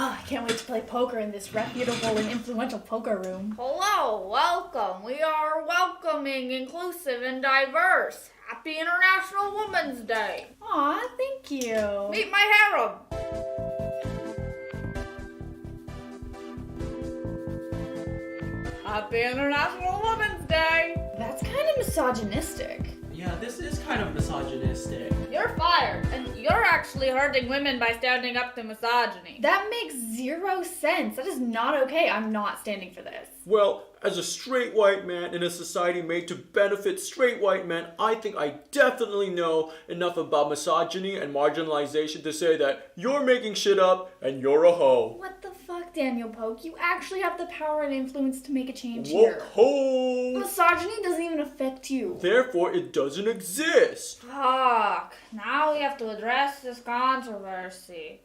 Oh, I can't wait to play poker in this reputable and influential poker room. Hello, welcome. We are welcoming, inclusive, and diverse. Happy International Women's Day. Aw, thank you. Meet my harem. Happy International Women's Day. That's kind of misogynistic. Yeah, this is kind of misogynistic. You're fired, and you're actually hurting women by standing up to misogyny. That makes zero sense. That is not okay. I'm not standing for this. Well, as a straight white man in a society made to benefit straight white men, I think I definitely know enough about misogyny and marginalization to say that you're making shit up and you're a hoe. What the fuck, Daniel Poke? You actually have the power and influence to make a change Woke here. hoe! Misogyny doesn't even affect you. Therefore, it doesn't exist. Fuck. Now we have to address this controversy.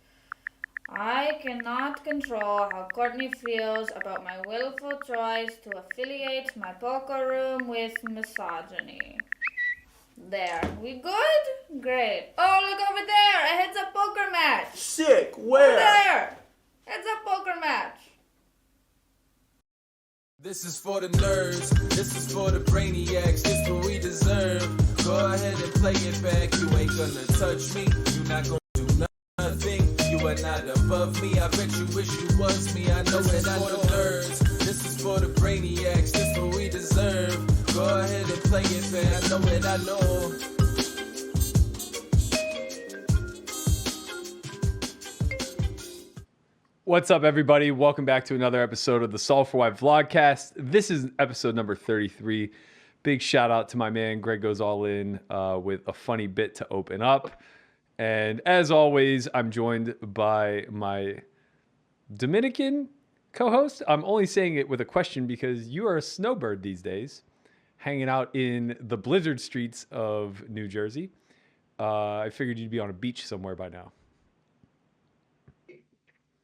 I cannot control how Courtney feels about my willful choice to affiliate my poker room with misogyny. There. We good? Great. Oh, look over there. A heads-up poker match. Sick. Over Where? there. Heads-up poker match. This is for the nerds, this is for the brainiacs, this what we deserve. Go ahead and play it back, you ain't gonna touch me, you not gonna do nothing, you are not above me, I bet you wish you was me, I know that I know nerds. This is for the brainiacs, this what we deserve. Go ahead and play it back, I know that I know. What's up, everybody? Welcome back to another episode of the S4Y VLOGCAST. This is episode number 33. Big shout out to my man, Greg Goes All In, with a funny bit to open up. And as always, I'm joined by my Dominican co-host. I'm only saying it with a question because you are a snowbird these days, hanging out in the blizzard streets of New Jersey. I figured you'd be on a beach somewhere by now.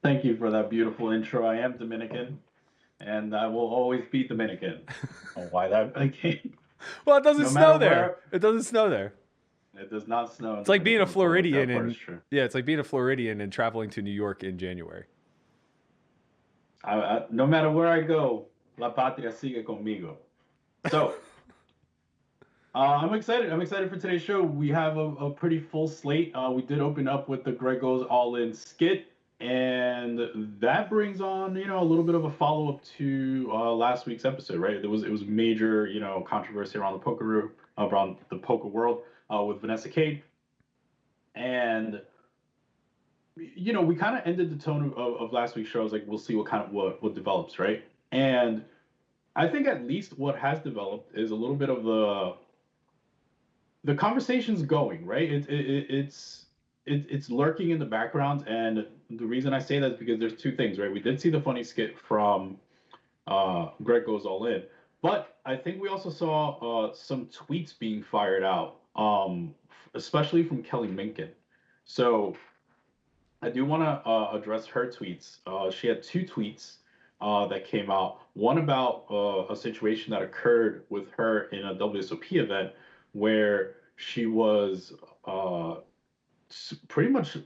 Thank you for that beautiful intro. I am Dominican, and I will always be Dominican. Oh, why that again? Well, it doesn't No snow matter there. where- It doesn't snow there. It does not snow. It's like being a Floridian That part and is true. yeah, it's like being a Floridian and traveling to New York in January. No matter where I go, La Patria sigue conmigo. So, I'm excited. I'm excited for today's show. We have a pretty full slate. We did open up with the Greg Goes All In skit. And that brings on, a little bit of a follow-up to last week's episode, right? It was major, controversy around the poker room, around the poker world with Vanessa Cade. And, we kind of ended the tone of last week's show. I was like, we'll see what develops, right? And I think at least what has developed is a little bit of the conversation's going, right? It's lurking in the background, and the reason I say that is because there's two things, right? We did see the funny skit from Greg Goes All In, but I think we also saw some tweets being fired out, especially from Kelly Minkin. So I do want to address her tweets. She had two tweets that came out. One about a situation that occurred with her in a WSOP event where she was pretty much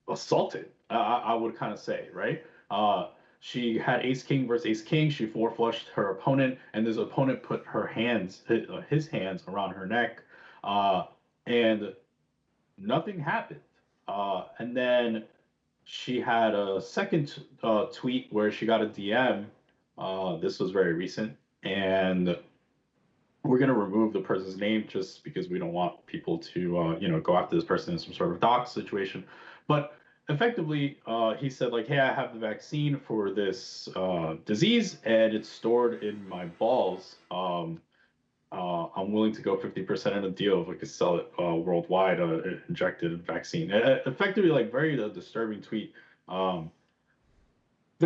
assaulted, I would kind of say, right? She had ace king versus ace king. She four flushed her opponent, and this opponent put his hands around her neck, and nothing happened. And then she had a second tweet where she got a DM. This was very recent, and we're going to remove the person's name just because we don't want people to, go after this person in some sort of dox situation. But effectively, he said, like, hey, I have the vaccine for this disease, and it's stored in my balls. I'm willing to go 50% in a deal if I could sell it worldwide, injected vaccine. Effectively, like, very disturbing tweet. The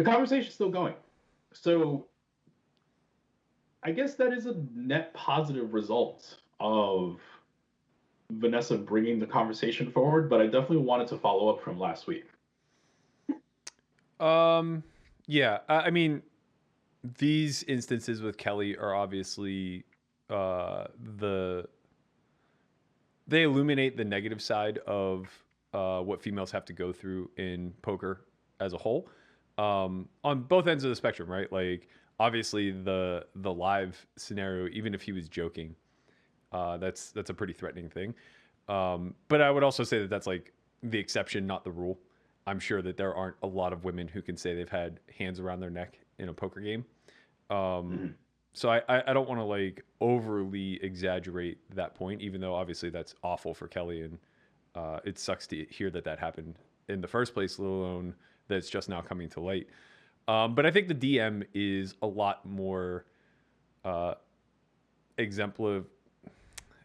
conversation's still going. So I guess that is a net positive result of Vanessa bringing the conversation forward, but I definitely wanted to follow up from last week. Yeah, I mean, these instances with Kelly are obviously they illuminate the negative side of what females have to go through in poker as a whole, on both ends of the spectrum, right? Like obviously the live scenario, even if he was joking, that's a pretty threatening thing. But I would also say that that's like the exception, not the rule. I'm sure that there aren't a lot of women who can say they've had hands around their neck in a poker game. So I don't want to like overly exaggerate that point, even though obviously that's awful for Kelly, and it sucks to hear that that happened in the first place, let alone that it's just now coming to light. But I think the DM is a lot more exemplar.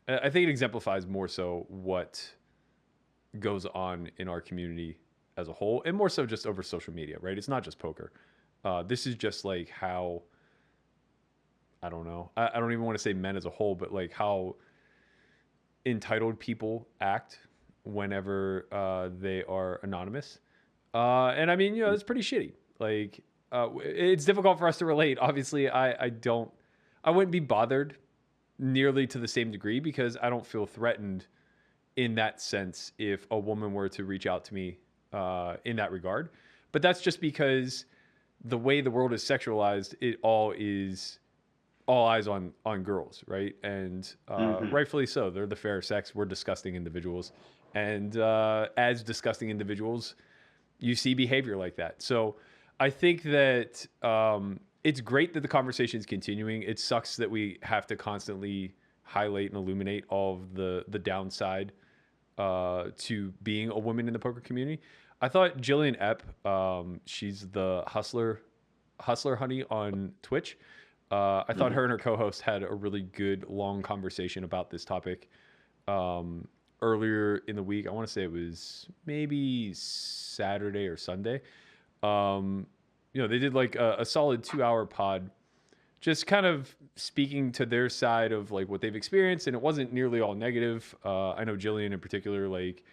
I think it exemplifies more so what goes on in our community as a whole, and more so just over social media, right? It's not just poker. This is just like how, I don't know, I don't even want to say men as a whole, but like how entitled people act whenever they are anonymous. And I mean, you know, it's pretty shitty. Like, it's difficult for us to relate. Obviously, I wouldn't be bothered nearly to the same degree because I don't feel threatened in that sense if a woman were to reach out to me in that regard. But that's just because the way the world is sexualized, it all is all eyes on girls, right? And rightfully so. They're the fair sex. We're disgusting individuals. And as disgusting individuals, you see behavior like that. So I think that it's great that the conversation is continuing. It sucks that we have to constantly highlight and illuminate all of the downside to being a woman in the poker community. I thought Jillian Epp, she's the hustler honey on Twitch. I thought her and her co-host had a really good long conversation about this topic earlier in the week. I want to say it was maybe Saturday or Sunday. You know, they did like a solid 2-hour pod, just kind of speaking to their side of like what they've experienced, and it wasn't nearly all negative. I know Jillian in particular, like,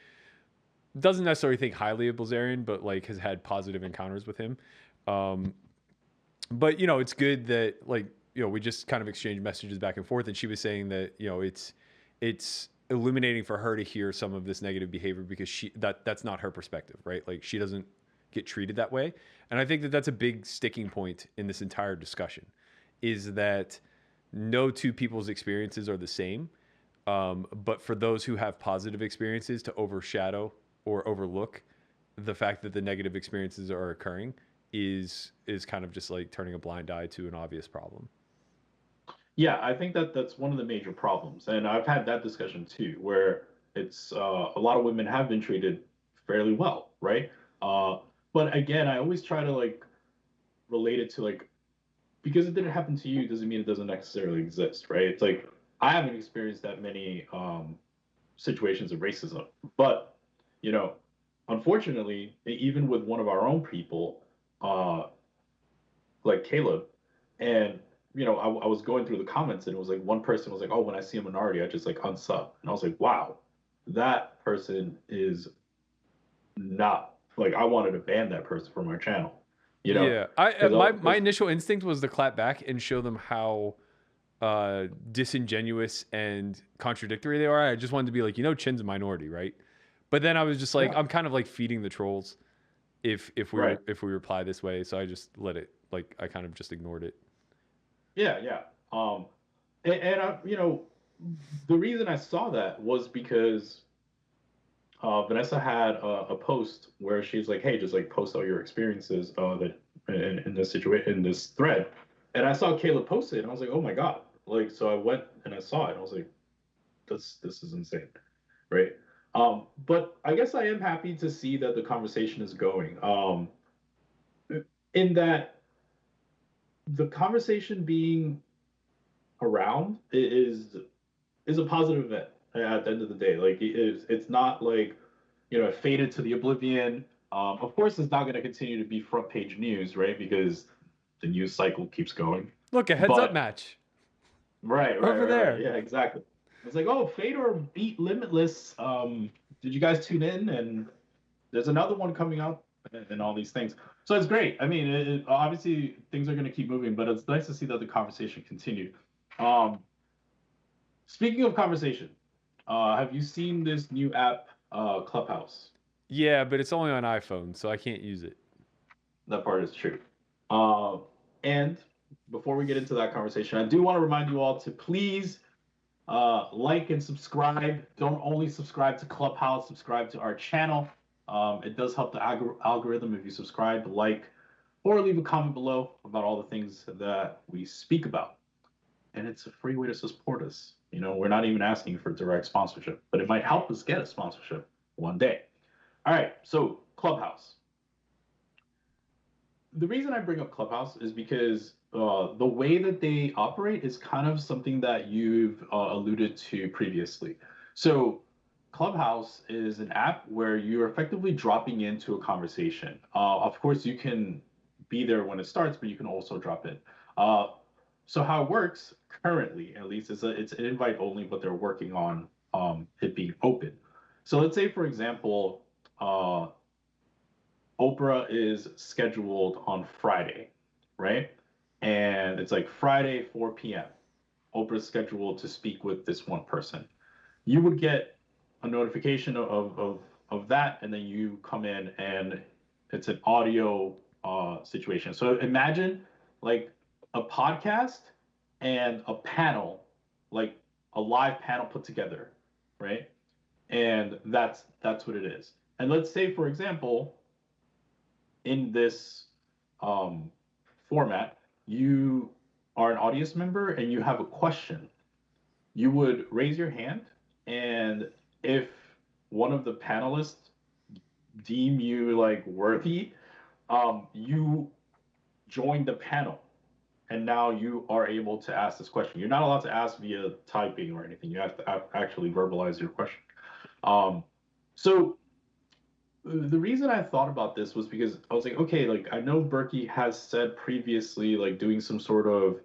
doesn't necessarily think highly of Blazarian, but like has had positive encounters with him. But you know, it's good that like, you know, we just kind of exchanged messages back and forth, and she was saying that, you know, it's illuminating for her to hear some of this negative behavior because that's not her perspective, right? Like she doesn't get treated that way. And I think that that's a big sticking point in this entire discussion, is that no two people's experiences are the same. But for those who have positive experiences, to overshadow or overlook the fact that the negative experiences are occurring is kind of just like turning a blind eye to an obvious problem. Yeah, I think that's one of the major problems, and I've had that discussion too, where it's a lot of women have been treated fairly well, right? But again, I always try to like relate it to like, because it didn't happen to you doesn't mean it doesn't necessarily exist, right? It's like I haven't experienced that many situations of racism, but you know, unfortunately, even with one of our own people, like Caleb, and you know, I was going through the comments and it was like one person was like, "Oh, when I see a minority, I just like unsub," and I was like, "Wow, that person is not like I wanted to ban that person from our channel." You know? Yeah, my initial instinct was to clap back and show them how disingenuous and contradictory they are. I just wanted to be like, you know, Chin's a minority, right? But then I was just like, I'm kind of like feeding the trolls if we reply this way, so I just let it, like, I kind of just ignored it. Yeah. And I, you know, the reason I saw that was because Vanessa had a post where she's like, "Hey, just like post all your experiences that in this situation, in this thread." And I saw Caleb post it, and I was like, "Oh my god!" Like, so I went and I saw it, and I was like, "This is insane," right? But I guess I am happy to see that the conversation is going. In that the conversation being around is a positive event at the end of the day. Like it's not like, you know, it faded to the oblivion. Of course, it's not going to continue to be front page news, right? Because the news cycle keeps going. Look, a heads up match. Right. Over there. Yeah, exactly. It's like, oh, Fedor beat Limitless. Did you guys tune in? And there's another one coming out, and all these things. So it's great. I mean, obviously things are going to keep moving, but it's nice to see that the conversation continued. Speaking of conversation, have you seen this new app, Clubhouse? Yeah, but it's only on iPhone, so I can't use it. That part is true. And before we get into that conversation, I do want to remind you all to please like and subscribe. Don't only subscribe to Clubhouse, subscribe to our channel. It does help the algorithm if you subscribe, like, or leave a comment below about all the things that we speak about. And it's a free way to support us. You know, we're not even asking for direct sponsorship, but it might help us get a sponsorship one day. All right, so Clubhouse. The reason I bring up Clubhouse is because the way that they operate is kind of something that you've alluded to previously. So Clubhouse is an app where you're effectively dropping into a conversation. Of course, you can be there when it starts, but you can also drop in. So how it works currently, at least, is it's an invite only, but they're working on it being open. So let's say, for example, Oprah is scheduled on Friday, right? And it's like Friday, 4 p.m. Oprah's scheduled to speak with this one person. You would get a notification of that, and then you come in and it's an audio situation. So imagine like a podcast and a panel, like a live panel put together, right? And that's what it is. And let's say, for example, in this format, you are an audience member and you have a question. You would raise your hand, and if one of the panelists deem you like worthy, you join the panel, and now you are able to ask this question. You're not allowed to ask via typing or anything. You have to actually verbalize your question. So the reason I thought about this was because I was like, okay, like I know Berkey has said previously, like doing some sort of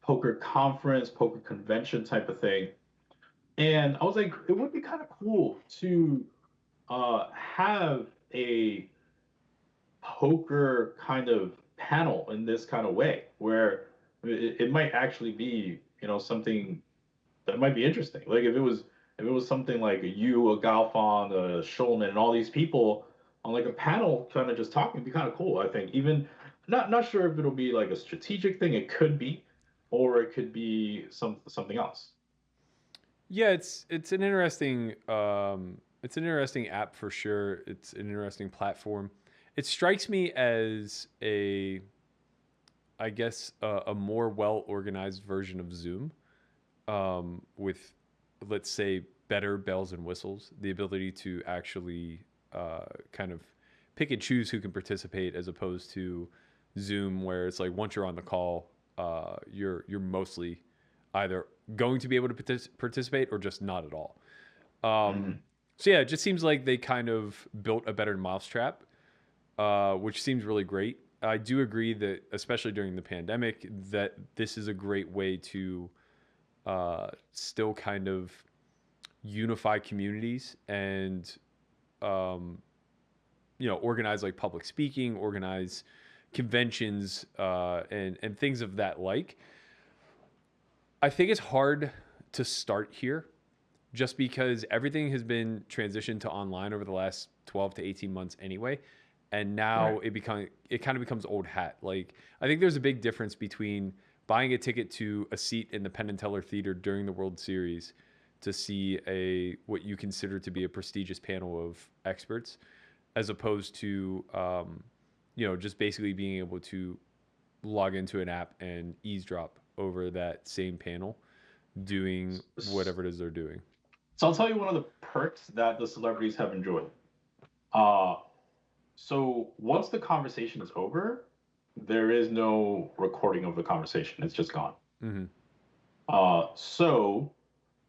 poker conference, poker convention type of thing. And I was like, it would be kind of cool to have a poker kind of panel in this kind of way, where it might actually be, you know, something that might be interesting. Like if it was something like you, a Galfon, a Schulman, and all these people on like a panel kind of just talking, it'd be kind of cool, I think. Even not sure if it'll be like a strategic thing. It could be, or it could be something else. Yeah, it's an interesting app for sure. It's an interesting platform. It strikes me as I guess a more well organized version of Zoom, with, let's say, better bells and whistles, the ability to actually kind of pick and choose who can participate, as opposed to Zoom, where it's like once you're on the call, you're mostly either going to be able to participate or just not at all. So yeah, it just seems like they kind of built a better mousetrap, which seems really great. I do agree that, especially during the pandemic, that this is a great way to still kind of unify communities and organize like public speaking, organize conventions, and things of that like. I think it's hard to start here, just because everything has been transitioned to online over the last 12 to 18 months anyway. And now it kind of becomes old hat. Like, I think there's a big difference between buying a ticket to a seat in the Penn and Teller Theater during the World Series to see what you consider to be a prestigious panel of experts, as opposed to just basically being able to log into an app and eavesdrop over that same panel doing whatever it is they're doing. So I'll tell you one of the perks that the celebrities have enjoyed. So once the conversation is over, there is no recording of the conversation. It's just gone. Mm-hmm.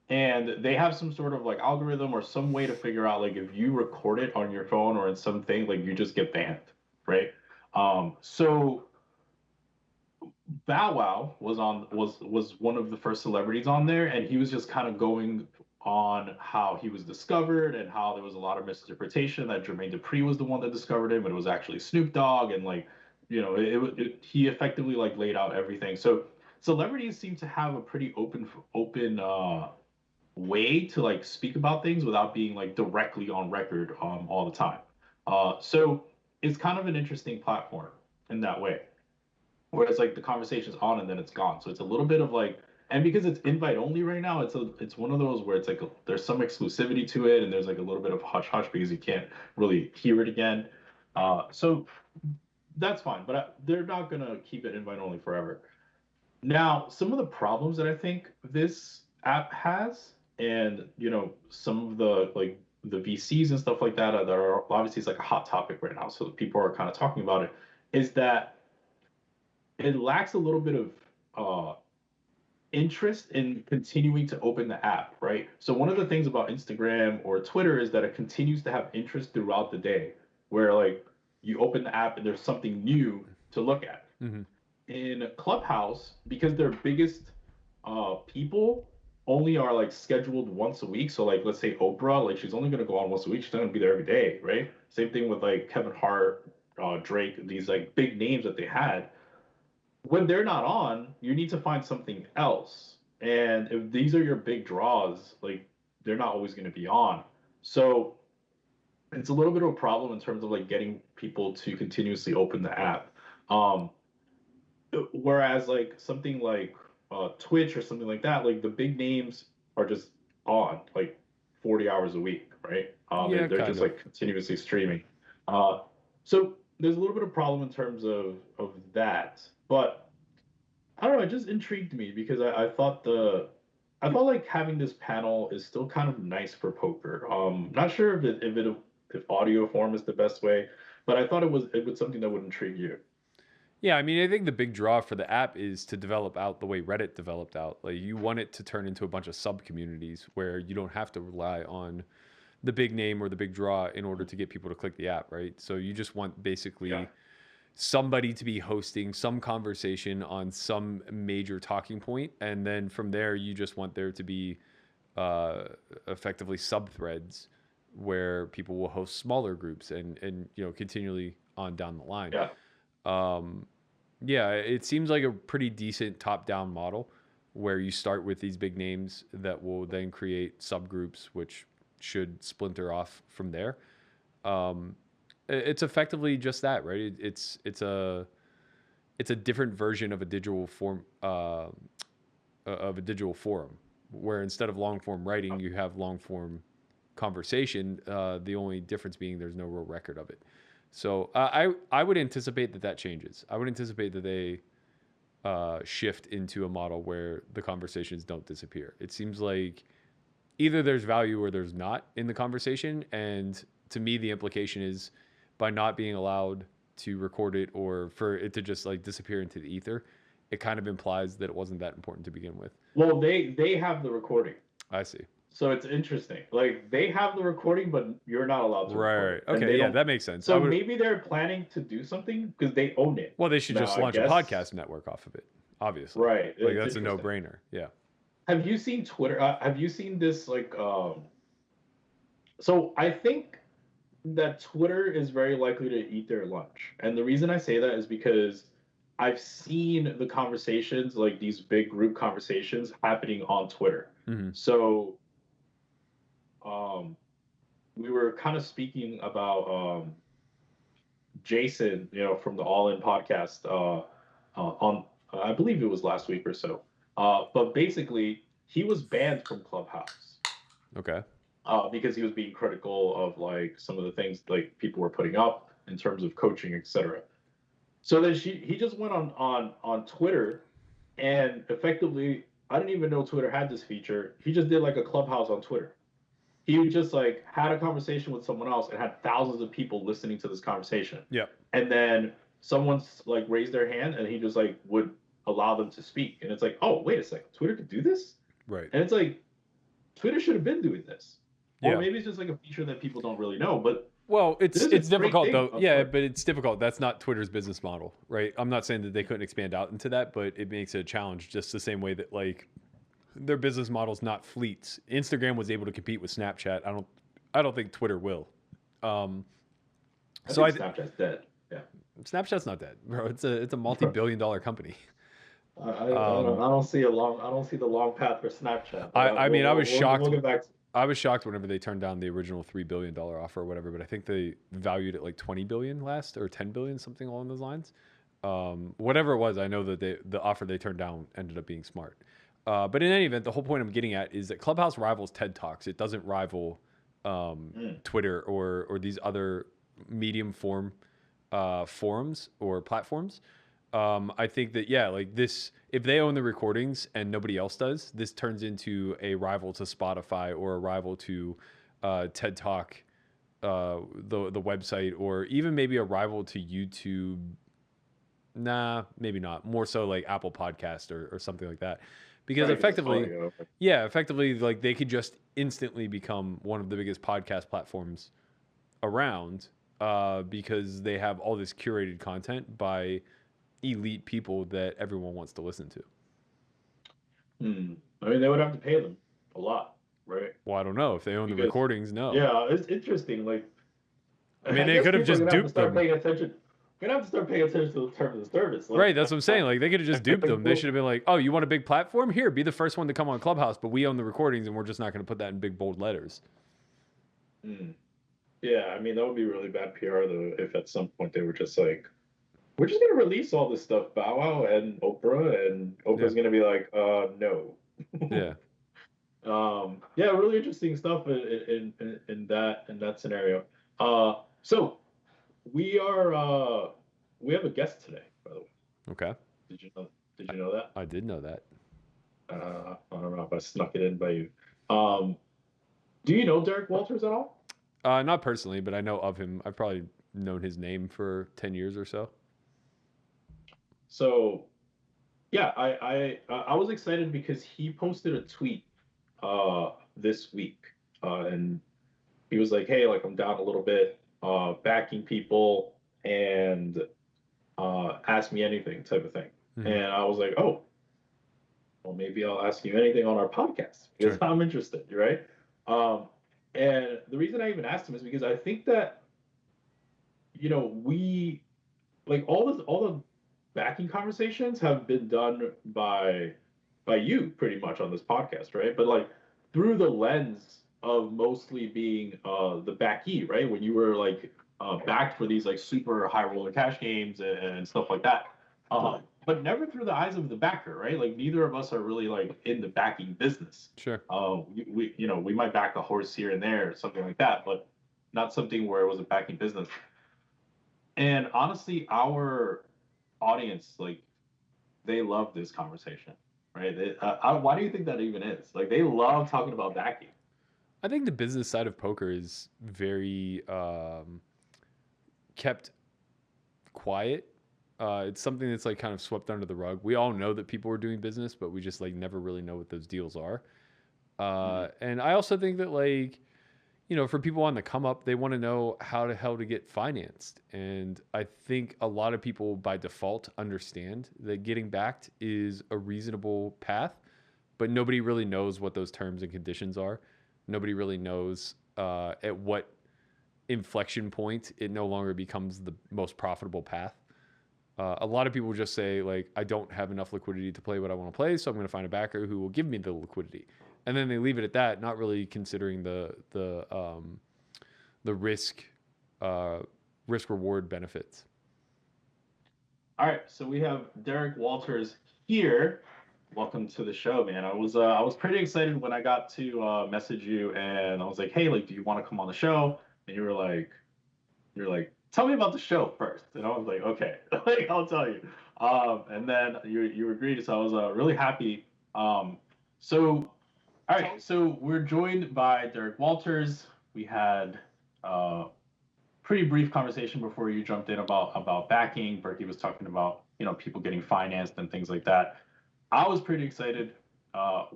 And they have some sort of like algorithm or some way to figure out, like, if you record it on your phone or in something, like, you just get banned, right? So Bow Wow was one of the first celebrities on there, and he was just kind of going on how he was discovered and how there was a lot of misinterpretation that Jermaine Dupri was the one that discovered him, but it was actually Snoop Dogg, and like, he effectively like laid out everything. So celebrities seem to have a pretty open way to like speak about things without being like directly on record all the time. So it's kind of an interesting platform in that way, where it's like the conversation's on and then it's gone. So it's a little bit of like, and because it's invite only right now, it's one of those where it's like there's some exclusivity to it, and there's like a little bit of hush hush because you can't really hear it again. So that's fine, but they're not gonna keep it invite only forever. Now, some of the problems that I think this app has, and some of the like the VCs and stuff like that that are obviously it's like a hot topic right now, so people are kind of talking about it, is that it lacks a little bit of interest in continuing to open the app, right? So one of the things about Instagram or Twitter is that it continues to have interest throughout the day, where like you open the app and there's something new to look at. Mm-hmm. In Clubhouse, because their biggest people only are like scheduled once a week. So like let's say Oprah, like she's only gonna go on once a week. She's not gonna be there every day, right? Same thing with like Kevin Hart, Drake, these like big names that they had. When they're not on, you need to find something else. And if these are your big draws, like they're not always going to be on. So it's a little bit of a problem in terms of like getting people to continuously open the app. Whereas like something like Twitch or something like that, like the big names are just on like 40 hours a week, right? Yeah, they're just like continuously streaming. So there's a little bit of problem in terms of that. But I don't know, it just intrigued me because I thought like having this panel is still kind of nice for poker. Not sure if audio form is the best way, but I thought it was something that would intrigue you. Yeah, I mean, I think the big draw for the app is to develop out the way Reddit developed out. Like you want it to turn into a bunch of sub communities where you don't have to rely on the big name or the big draw in order to get people to click the app, right? So you just want basically somebody to be hosting some conversation on some major talking point, and then from there you just want there to be effectively sub threads where people will host smaller groups and continually on down the line. Yeah, it seems like a pretty decent top-down model where you start with these big names that will then create subgroups which should splinter off from there. It's effectively just that, right? It's a different version of a digital form of a digital forum, where instead of long form writing, you have long form conversation. The only difference being there's no real record of it. So I would anticipate that changes. I would anticipate that they shift into a model where the conversations don't disappear. It seems like either there's value or there's not in the conversation, and to me the implication is by not being allowed to record it or for it to just like disappear into the ether, it kind of implies that it wasn't that important to begin with. Well, they have the recording. I see. So it's interesting. Like they have the recording, but you're not allowed to. Right. Okay. Yeah, that makes sense. So maybe they're planning to do something because they own it. Well, they should just launch a podcast network off of it. Obviously. Right. Like that's a no-brainer. Yeah. Have you seen Twitter? Have you seen this? Like, so I think that Twitter is very likely to eat their lunch, and the reason I say that is because I've seen the conversations, like these big group conversations, happening on Twitter. Mm-hmm. So. We were kind of speaking about Jason, from the All In podcast on I believe it was last week or so. But basically, he was banned from Clubhouse. Okay. Because he was being critical of like some of the things like people were putting up in terms of coaching, etc. So then he just went on Twitter, and effectively, I didn't even know Twitter had this feature. He just did like a Clubhouse on Twitter. He just like had a conversation with someone else and had thousands of people listening to this conversation. Yeah. And then someone's like raised their hand and he just like would allow them to speak. And it's like, oh, wait a second, Twitter could do this? Right. And it's like, Twitter should have been doing this. Yeah. Or maybe it's just like a feature that people don't really know. But well, it's difficult though. Yeah, but it's difficult. That's not Twitter's business model, right? I'm not saying that they couldn't expand out into that, but it makes it a challenge just the same way that like their business model's not fleets. Instagram was able to compete with Snapchat. I don't think Twitter will. I think Snapchat's dead. Yeah. Snapchat's not dead, bro. It's a multi-billion-dollar company. I don't see the long path for Snapchat. I mean, I was shocked. We'll get back to I was shocked whenever they turned down the original $3 billion offer or whatever, but I think they valued it like 20 billion last, or 10 billion, something along those lines. Whatever it was, I know that the offer they turned down ended up being smart. But in any event, the whole point I'm getting at is that Clubhouse rivals TED Talks. It doesn't rival Twitter or these other medium form forums or platforms. I think that, yeah, like this, if they own the recordings and nobody else does, this turns into a rival to Spotify or a rival to TED Talk, the website, or even maybe a rival to YouTube. Nah, maybe not. More so like Apple Podcast or something like that. Because effectively, effectively, like they could just instantly become one of the biggest podcast platforms around because they have all this curated content by elite people that everyone wants to listen to. I mean, they would have to pay them a lot, right? Well, I don't know. If they own the recordings, no. Yeah, it's interesting. Like, I mean, they could have just duped them. We're gonna have to start paying attention to the terms of service. Like, right, that's what I'm saying. Like, they could have just duped them. They should have been like, "Oh, you want a big platform? Here, be the first one to come on Clubhouse, but we own the recordings, and we're just not going to put that in big bold letters." Yeah, I mean, that would be really bad PR though. If at some point they were just like, "We're just gonna release all this stuff, Bow Wow and Oprah's gonna be like, no." Yeah. Yeah, really interesting stuff in that scenario. So we have a guest today, by the way. Okay. Did you know that? I did know that. I don't know if I snuck it in by you. Do you know Derek Wolters at all? Not personally, but I know of him. I've probably known his name for 10 years or so. So, yeah, I was excited because he posted a tweet this week, and he was like, "Hey, like I'm down a little bit, backing people, and ask me anything," type of thing. And I was like, "Oh, well, maybe I'll ask you anything on our podcast because I'm interested, right?" And the reason I even asked him is because I think that, we like all the backing conversations have been done by you pretty much on this podcast, right? But like through the lens of mostly being the backee, right? When you were like backed for these like super high roller cash games and stuff like that. But never through the eyes of the backer, right? Like neither of us are really like in the backing business. Sure. We might back a horse here and there or something like that, but not something where it was a backing business. And honestly, our audience, like, they love this conversation, right? Why do you think that even is? Like, they love talking about backing. I think the business side of poker is very kept quiet. It's something that's like kind of swept under the rug. We all know that people are doing business, but we just like never really know what those deals are. And I also think that like, for people on the come up, they want to know how the hell to get financed. And I think a lot of people by default understand that getting backed is a reasonable path, but nobody really knows what those terms and conditions are. Nobody really knows at what inflection point it no longer becomes the most profitable path. A lot of people just say, like, I don't have enough liquidity to play what I want to play, so I'm going to find a backer who will give me the liquidity. And then they leave it at that, not really considering the risk reward benefits. All right, so we have Derek Wolters here. Welcome to the show, man. I was pretty excited when I got to message you, and I was like, "Hey, like, do you want to come on the show?" And you're like, "Tell me about the show first." And I was like, "Okay, like, I'll tell you." And then you agreed, so I was really happy. So, all right, so we're joined by Derek Wolters. We had a pretty brief conversation before you jumped in about backing. Berkey was talking about people getting financed and things like that. I was pretty excited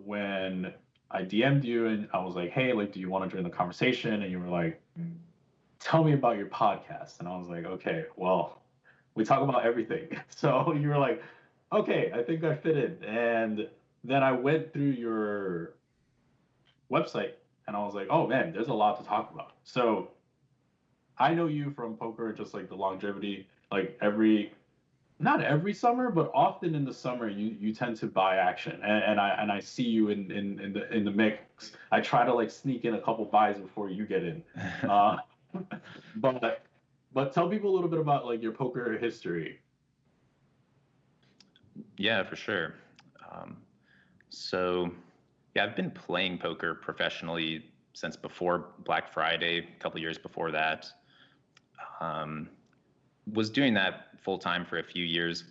when I DM'd you and I was like, "Hey, like, do you want to join the conversation?" And you were like, "Tell me about your podcast." And I was like, "Okay, well, we talk about everything." So you were like, "Okay, I think I fit in." And then I went through your website and I was like, "Oh man, there's a lot to talk about." So I know you from poker, just like the longevity, like every not every summer, but often in the summer, you tend to buy action, and I see you in the mix. I try to like sneak in a couple buys before you get in, uh, but tell people a little bit about like your poker history. Yeah, for sure. Um, so, yeah, I've been playing poker professionally since before Black Friday, a couple years before that. Um, was doing that full time for a few years.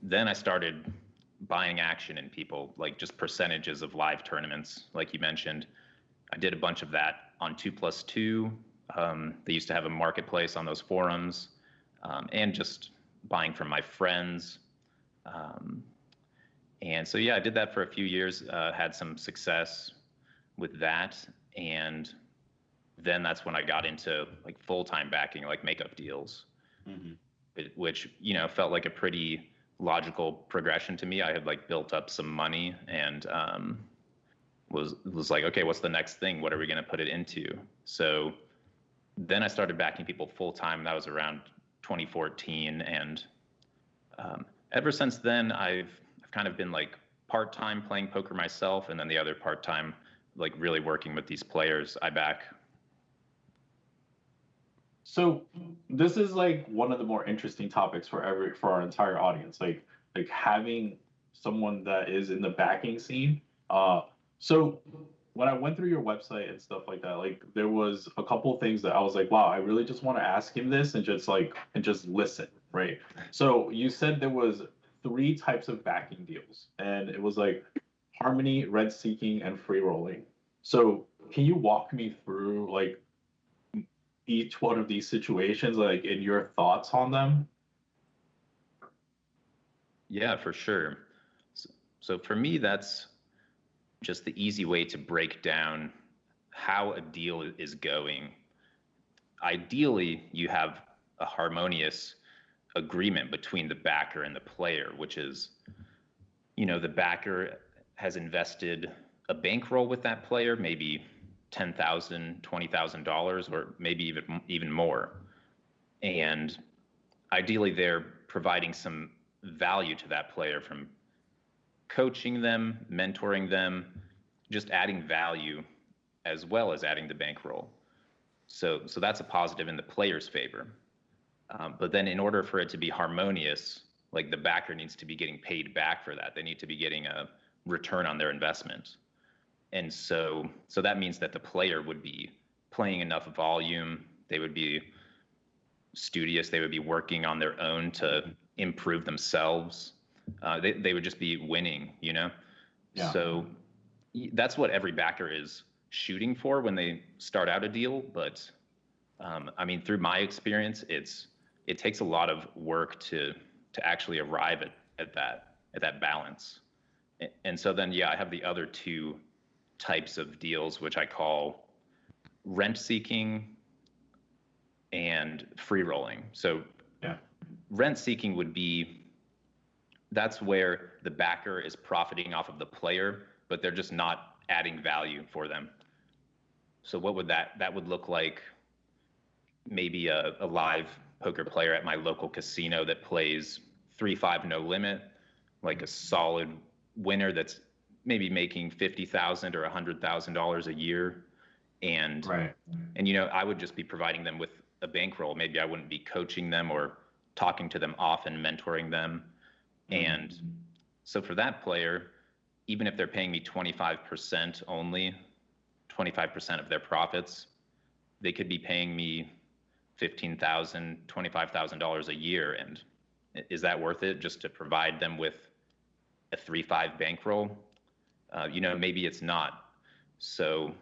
Then I started buying action in people, like just percentages of live tournaments, like you mentioned. I did a bunch of that on 2+2. They used to have a marketplace on those forums, and just buying from my friends. Um, and so, yeah, I did that for a few years, had some success with that. And then that's when I got into like full-time backing, like makeup deals, which, you know, felt like a pretty logical progression to me. I had like built up some money and was like, okay, what's the next thing? What are we going to put it into? So then I started backing people full-time. That was around 2014. And ever since then, I've kind of been like part-time playing poker myself, and then the other part-time like really working with these players I back. So this is like one of the more interesting topics for our entire audience, like having someone that is in the backing scene. So when I went through your website and stuff like that, like there was a couple of things that I was like, wow, I really just want to ask him this and just listen, right? So you said there was 3 types of backing deals, and it was like harmony, rent seeking, and free rolling. So can you walk me through like each one of these situations, like in your thoughts on them? Yeah, for sure. So for me, that's just the easy way to break down how a deal is going. Ideally, you have a harmonious agreement between the backer and the player, which is, you know, the backer has invested a bankroll with that player, maybe $10,000, $20,000, or maybe even more. And ideally, they're providing some value to that player from coaching them, mentoring them, just adding value as well as adding the bankroll. So that's a positive in the player's favor. But then in order for it to be harmonious, like the backer needs to be getting paid back for that. They need to be getting a return on their investment. And so that means that the player would be playing enough volume. They would be studious. They would be working on their own to improve themselves. They would just be winning, you know? Yeah. So that's what every backer is shooting for when they start out a deal. But I mean, through my experience, it takes a lot of work to actually arrive at that balance. And so then, yeah, I have the other 2 types of deals, which I call rent seeking and free rolling. So Yeah. rent seeking would be, that's where the backer is profiting off of the player, but they're just not adding value for them. So what would that would look like? Maybe a live poker player at my local casino that plays 3-5 no limit, like a solid winner that's maybe making $50,000 or $100,000 a year, and Right. and you know, I would just be providing them with a bankroll. Maybe I wouldn't be coaching them or talking to them often, mentoring them. And so for that player, even if they're paying me 25% only, 25% of their profits, they could be paying me $15,000, $25,000 a year. And is that worth it just to provide them with a 3-5 bankroll? You know, maybe it's not. So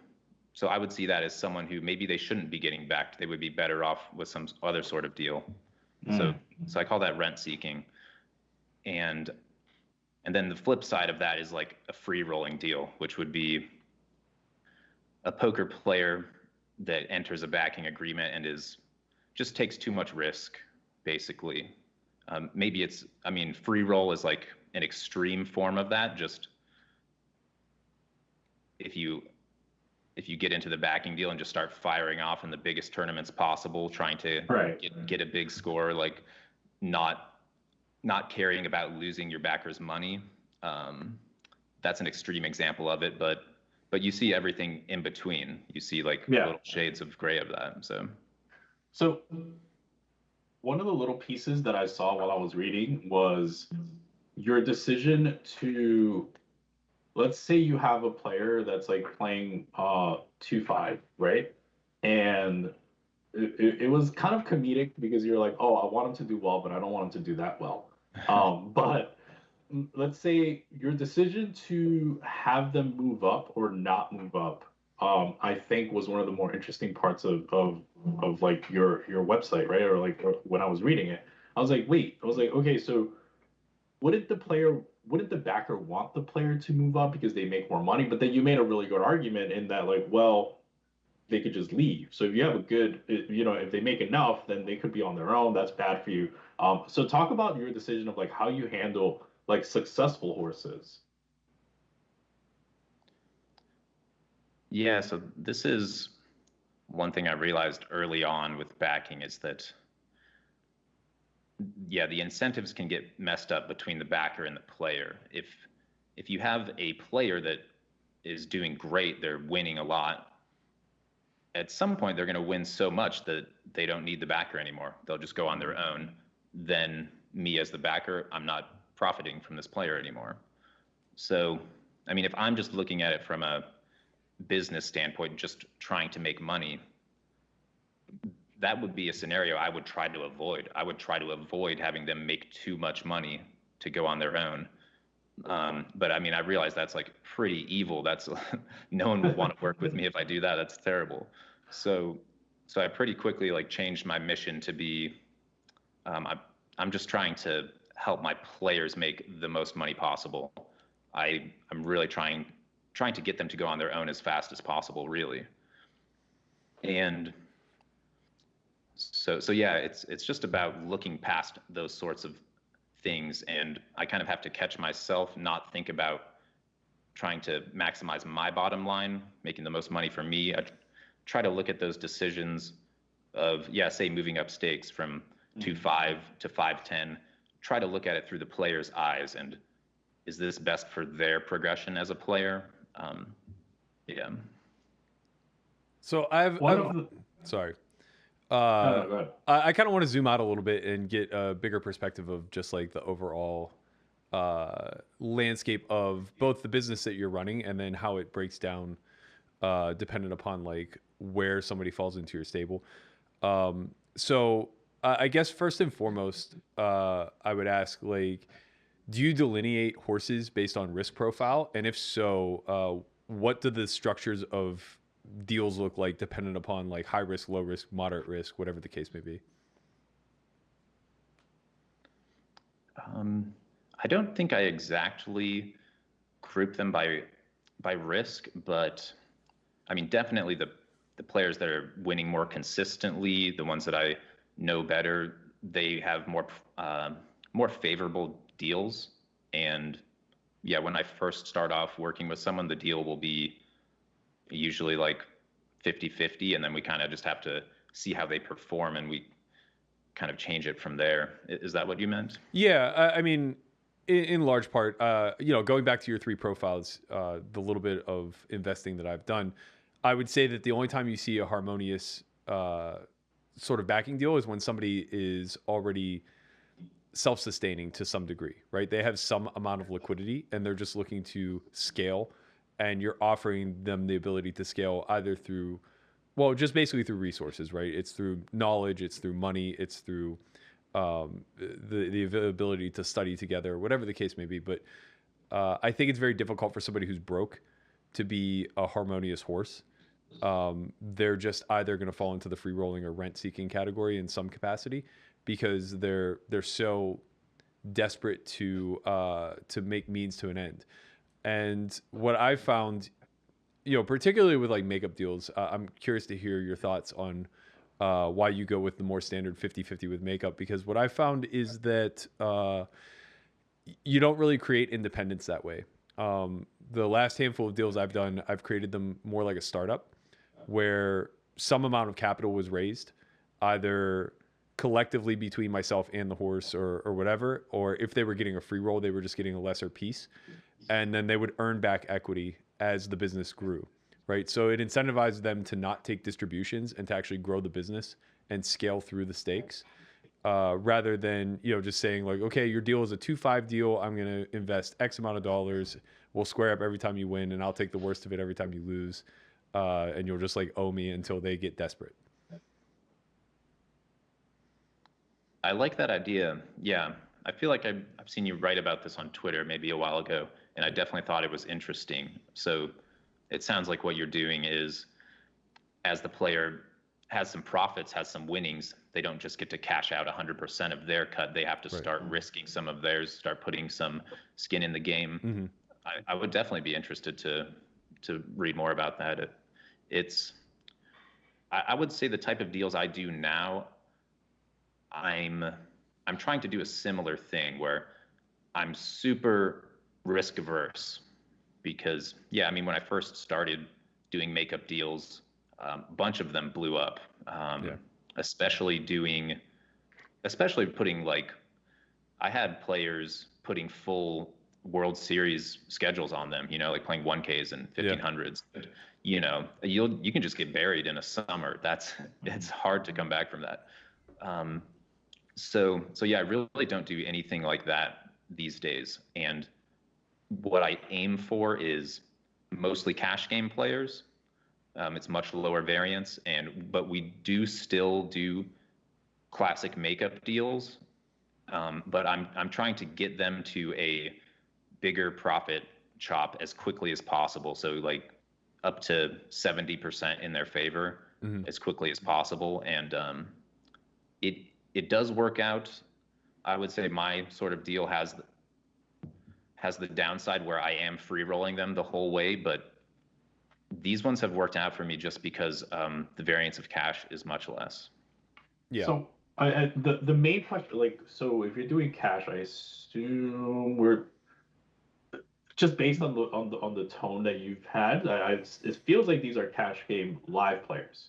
I would see that as someone who maybe they shouldn't be getting backed. They would be better off with some other sort of deal. So I call that rent seeking. And then the flip side of that is like a free rolling deal, which would be a poker player that enters a backing agreement and just takes too much risk, basically. Maybe free roll is like an extreme form of that. Just if you get into the backing deal and just start firing off in the biggest tournaments possible, trying to Right. get a big score, like not not caring about losing your backers' money. That's an extreme example of it, but you see everything in between. You see like little shades of gray of that. So one of the little pieces that I saw while I was reading was your decision to, let's say you have a player that's like playing 2-5, right? And it was kind of comedic because you're like, oh, I want him to do well, but I don't want him to do that well. But let's say your decision to have them move up or not move up, I think was one of the more interesting parts of like your website, right? Or like when I was reading it, I was like, okay, so wouldn't the backer want the player to move up because they make more money? But then you made a really good argument in that, like, well, they could just leave. So if you have a good, if they make enough, then they could be on their own. That's bad for you. So talk about your decision of like how you handle like successful horses. Yeah, so this is one thing I realized early on with backing is that, yeah, the incentives can get messed up between the backer and the player. If you have a player that is doing great, they're winning a lot, at some point they're going to win so much that they don't need the backer anymore. They'll just go on their own. Then me as the backer, I'm not profiting from this player anymore. So, I mean, if I'm just looking at it from a business standpoint, just trying to make money, that would be a scenario I would try to avoid. I would try to avoid having them make too much money to go on their own. But I mean, I realize that's like pretty evil. That's no one will want to work with me if I do that. That's terrible. So I pretty quickly like changed my mission to be, I'm just trying to help my players make the most money possible. I'm really trying to get them to go on their own as fast as possible, really. And so yeah, it's just about looking past those sorts of things, and I kind of have to catch myself, not think about trying to maximize my bottom line, making the most money for me. I try to look at those decisions of, yeah, say moving up stakes from 2-5 to 5-10, try to look at it through the player's eyes, and is this best for their progression as a player? Yeah. So sorry. No, go ahead. I kind of want to zoom out a little bit and get a bigger perspective of just like the overall landscape of both the business that you're running and then how it breaks down dependent upon like where somebody falls into your stable. So I guess first and foremost, I would ask, like, do you delineate horses based on risk profile? And if so, what do the structures of deals look like dependent upon like high risk, low risk, moderate risk, whatever the case may be? I don't think I exactly group them by risk, but I mean, definitely the players that are winning more consistently, the ones that I know better, they have more favorable deals. And yeah, when I first start off working with someone, the deal will be usually like 50-50, and then we kind of just have to see how they perform and we kind of change it from there. Is that what you meant? Yeah, I mean, in large part, going back to your three profiles, the little bit of investing that I've done, I would say that the only time you see a harmonious sort of backing deal is when somebody is already self-sustaining to some degree, right? They have some amount of liquidity and they're just looking to scale, and you're offering them the ability to scale either through, well, just basically through resources, right? It's through knowledge, it's through money, it's through the ability to study together, whatever the case may be. But I think it's very difficult for somebody who's broke to be a harmonious horse. They're just either going to fall into the free rolling or rent seeking category in some capacity, because they're so desperate to make means to an end. And what I found, particularly with like makeup deals, I'm curious to hear your thoughts on why you go with the more standard 50-50 with makeup, because what I found is that you don't really create independence that way. The last handful of deals I've done, I've created them more like a startup where some amount of capital was raised, either collectively between myself and the horse or whatever, or if they were getting a free roll, they were just getting a lesser piece, and then they would earn back equity as the business grew, right? So it incentivized them to not take distributions and to actually grow the business and scale through the stakes, rather than, you know, just saying like, okay, your deal is a 2-5 deal. I'm going to invest X amount of dollars. We'll square up every time you win, and I'll take the worst of it every time you lose. And you'll just like owe me until they get desperate. I like that idea. Yeah. I feel like I've seen you write about this on Twitter maybe a while ago, and I definitely thought it was interesting. So it sounds like what you're doing is, as the player has some profits, has some winnings, they don't just get to cash out 100% of their cut. They have to start risking some of theirs, start putting some skin in the game. Mm-hmm. I would definitely be interested to read more about that. I would say the type of deals I do now, I'm trying to do a similar thing where I'm super risk averse, because yeah, I mean, when I first started doing makeup deals, a bunch of them blew up. Especially putting, like, I had players putting full World Series schedules on them, you know, like playing 1Ks and 1500s. Yeah. You know, you can just get buried in a summer. It's hard to come back from that. So yeah, I really don't do anything like that these days. And what I aim for is mostly cash game players. It's much lower variance, but we do still do classic makeup deals. But I'm trying to get them to a bigger profit chop as quickly as possible. So like up to 70% in their favor as quickly as possible. And it does work out. I would say my sort of deal has the downside where I am free rolling them the whole way, but these ones have worked out for me just because the variance of cash is much less. Yeah. So the main question, like, so if you're doing cash, I assume we're just based on the tone that you've had. It feels like these are cash game live players.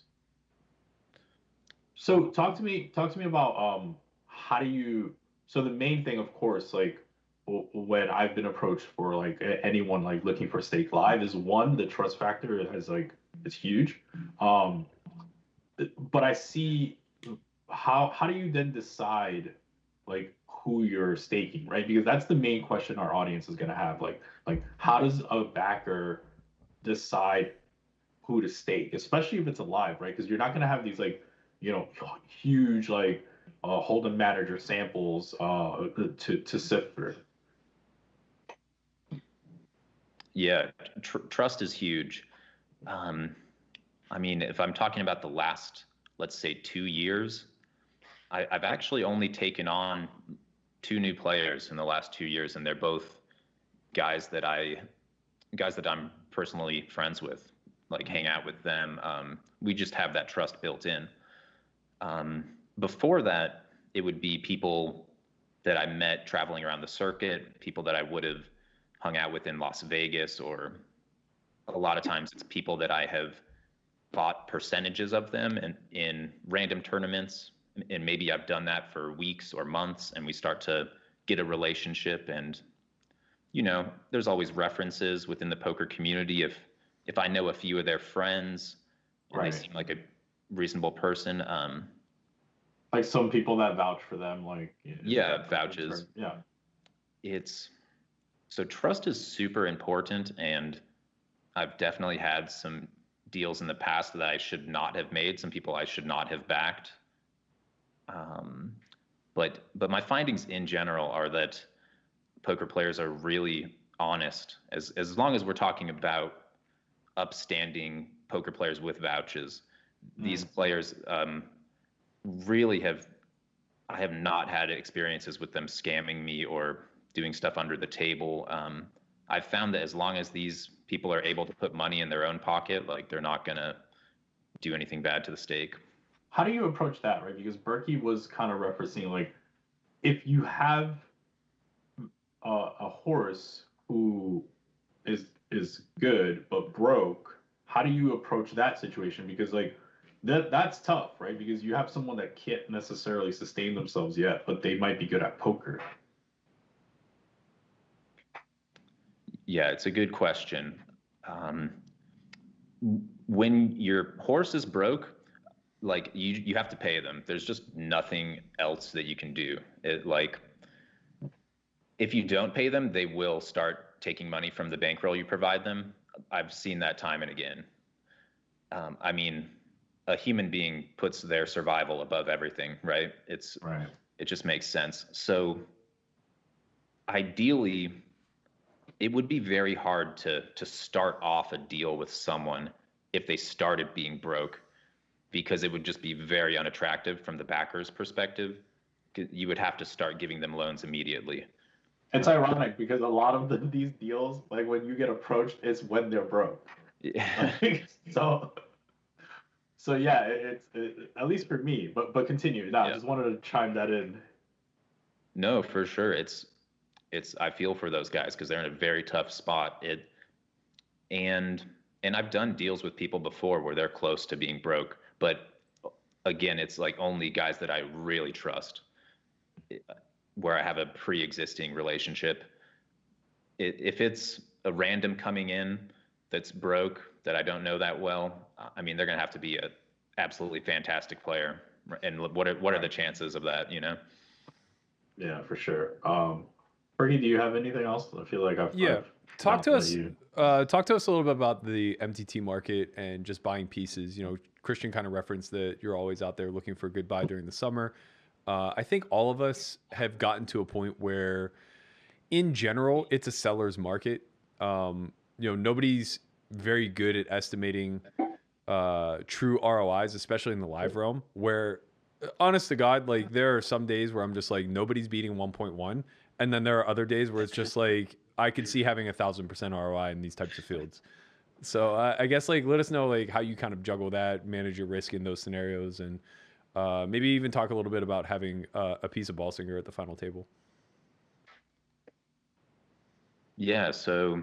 So talk to me about how do you. So the main thing, of course, like when I've been approached for like anyone like looking for stake live, is one, the trust factor is huge. But I see how do you then decide like who you're staking, right? Because that's the main question our audience is going to have. Like how does a backer decide who to stake, especially if it's a live, right? Because you're not going to have these like, you know, huge like hold'em manager samples to sift through. Yeah, trust is huge. I mean, if I'm talking about the last, let's say 2 years, I've actually only taken on 2 new players in the last 2 years, and they're both guys that I'm personally friends with, like hang out with them. We just have that trust built in. Before that, it would be people that I met traveling around the circuit, people that I would have hung out with in Las Vegas, or a lot of times it's people that I have bought percentages of them in random tournaments, and maybe I've done that for weeks or months, and we start to get a relationship. And you know, there's always references within the poker community. If I know a few of their friends and they seem like a reasonable person, like some people that vouch for them, like vouches. Yeah, so trust is super important, and I've definitely had some deals in the past that I should not have made, some people I should not have backed. But my findings in general are that poker players are really honest, as long as we're talking about upstanding poker players with vouches. These players really I have not had experiences with them scamming me or doing stuff under the table. I've found that as long as these people are able to put money in their own pocket, like they're not gonna do anything bad to the stake. How do you approach that, right? Because Berkey was kind of referencing, like, if you have a horse who is good but broke, how do you approach that situation? Because like that's tough, right? Because you have someone that can't necessarily sustain themselves yet, but they might be good at poker. Yeah, it's a good question. When your horse is broke, like you have to pay them. There's just nothing else that you can do. Like if you don't pay them, they will start taking money from the bankroll you provide them. I've seen that time and again. I mean, a human being puts their survival above everything, right? It just makes sense. So ideally, it would be very hard to start off a deal with someone if they started being broke, because it would just be very unattractive from the backer's perspective. You would have to start giving them loans immediately. It's ironic because a lot of these deals, like when you get approached, it's when they're broke. Yeah. So yeah, it's at least for me. But continue. No, I just wanted to chime that in. No, for sure. It's I feel for those guys because they're in a very tough spot. And I've done deals with people before where they're close to being broke, but again, it's like only guys that I really trust, where I have a pre-existing relationship. If it's a random coming in that's broke that I don't know that well, I mean, they're gonna have to be a absolutely fantastic player. And what are the chances of that? You know? Yeah, for sure. Berkey, do you have anything else? I feel like I've talk to us a little bit about the MTT market and just buying pieces. You know, Christian kind of referenced that you're always out there looking for a good buy during the summer. I think all of us have gotten to a point where, in general, it's a seller's market. You know, nobody's very good at estimating true ROIs, especially in the live realm, where, honest to God, like there are some days where I'm just like, nobody's beating 1.1. And then there are other days where it's just like, I could see having 1,000% ROI in these types of fields. So I guess like, let us know like how you kind of juggle that, manage your risk in those scenarios, and maybe even talk a little bit about having a piece of Balsinger at the final table. Yeah, so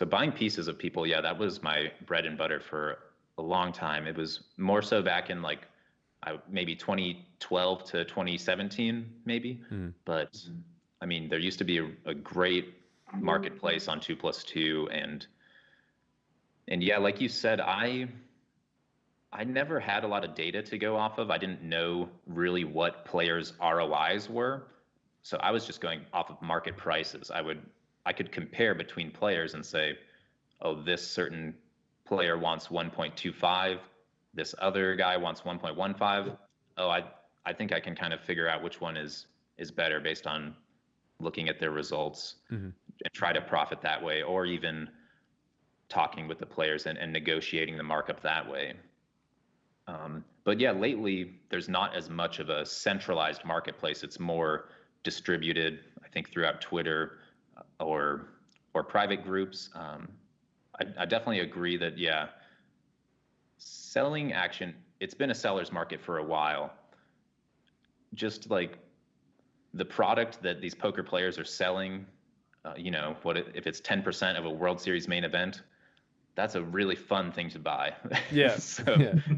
buying pieces of people, yeah, that was my bread and butter for a long time. It was more so back in like maybe 2012 to 2017, maybe. But I mean, there used to be a great marketplace on 2+2, and yeah, like you said, I never had a lot of data to go off of. I didn't know really what players' ROIs were, so I was just going off of market prices. I could compare between players and say, oh, this certain player wants 1.25, this other guy wants 1.15. Oh, I think I can kind of figure out which one is better based on looking at their results, and try to profit that way, or even talking with the players and negotiating the markup that way. But yeah, lately there's not as much of a centralized marketplace. It's more distributed, I think, throughout Twitter or private groups. I definitely agree that, yeah, selling action, it's been a seller's market for a while. Just like the product that these poker players are selling, you know, if it's 10% of a World Series main event, that's a really fun thing to buy. Yeah.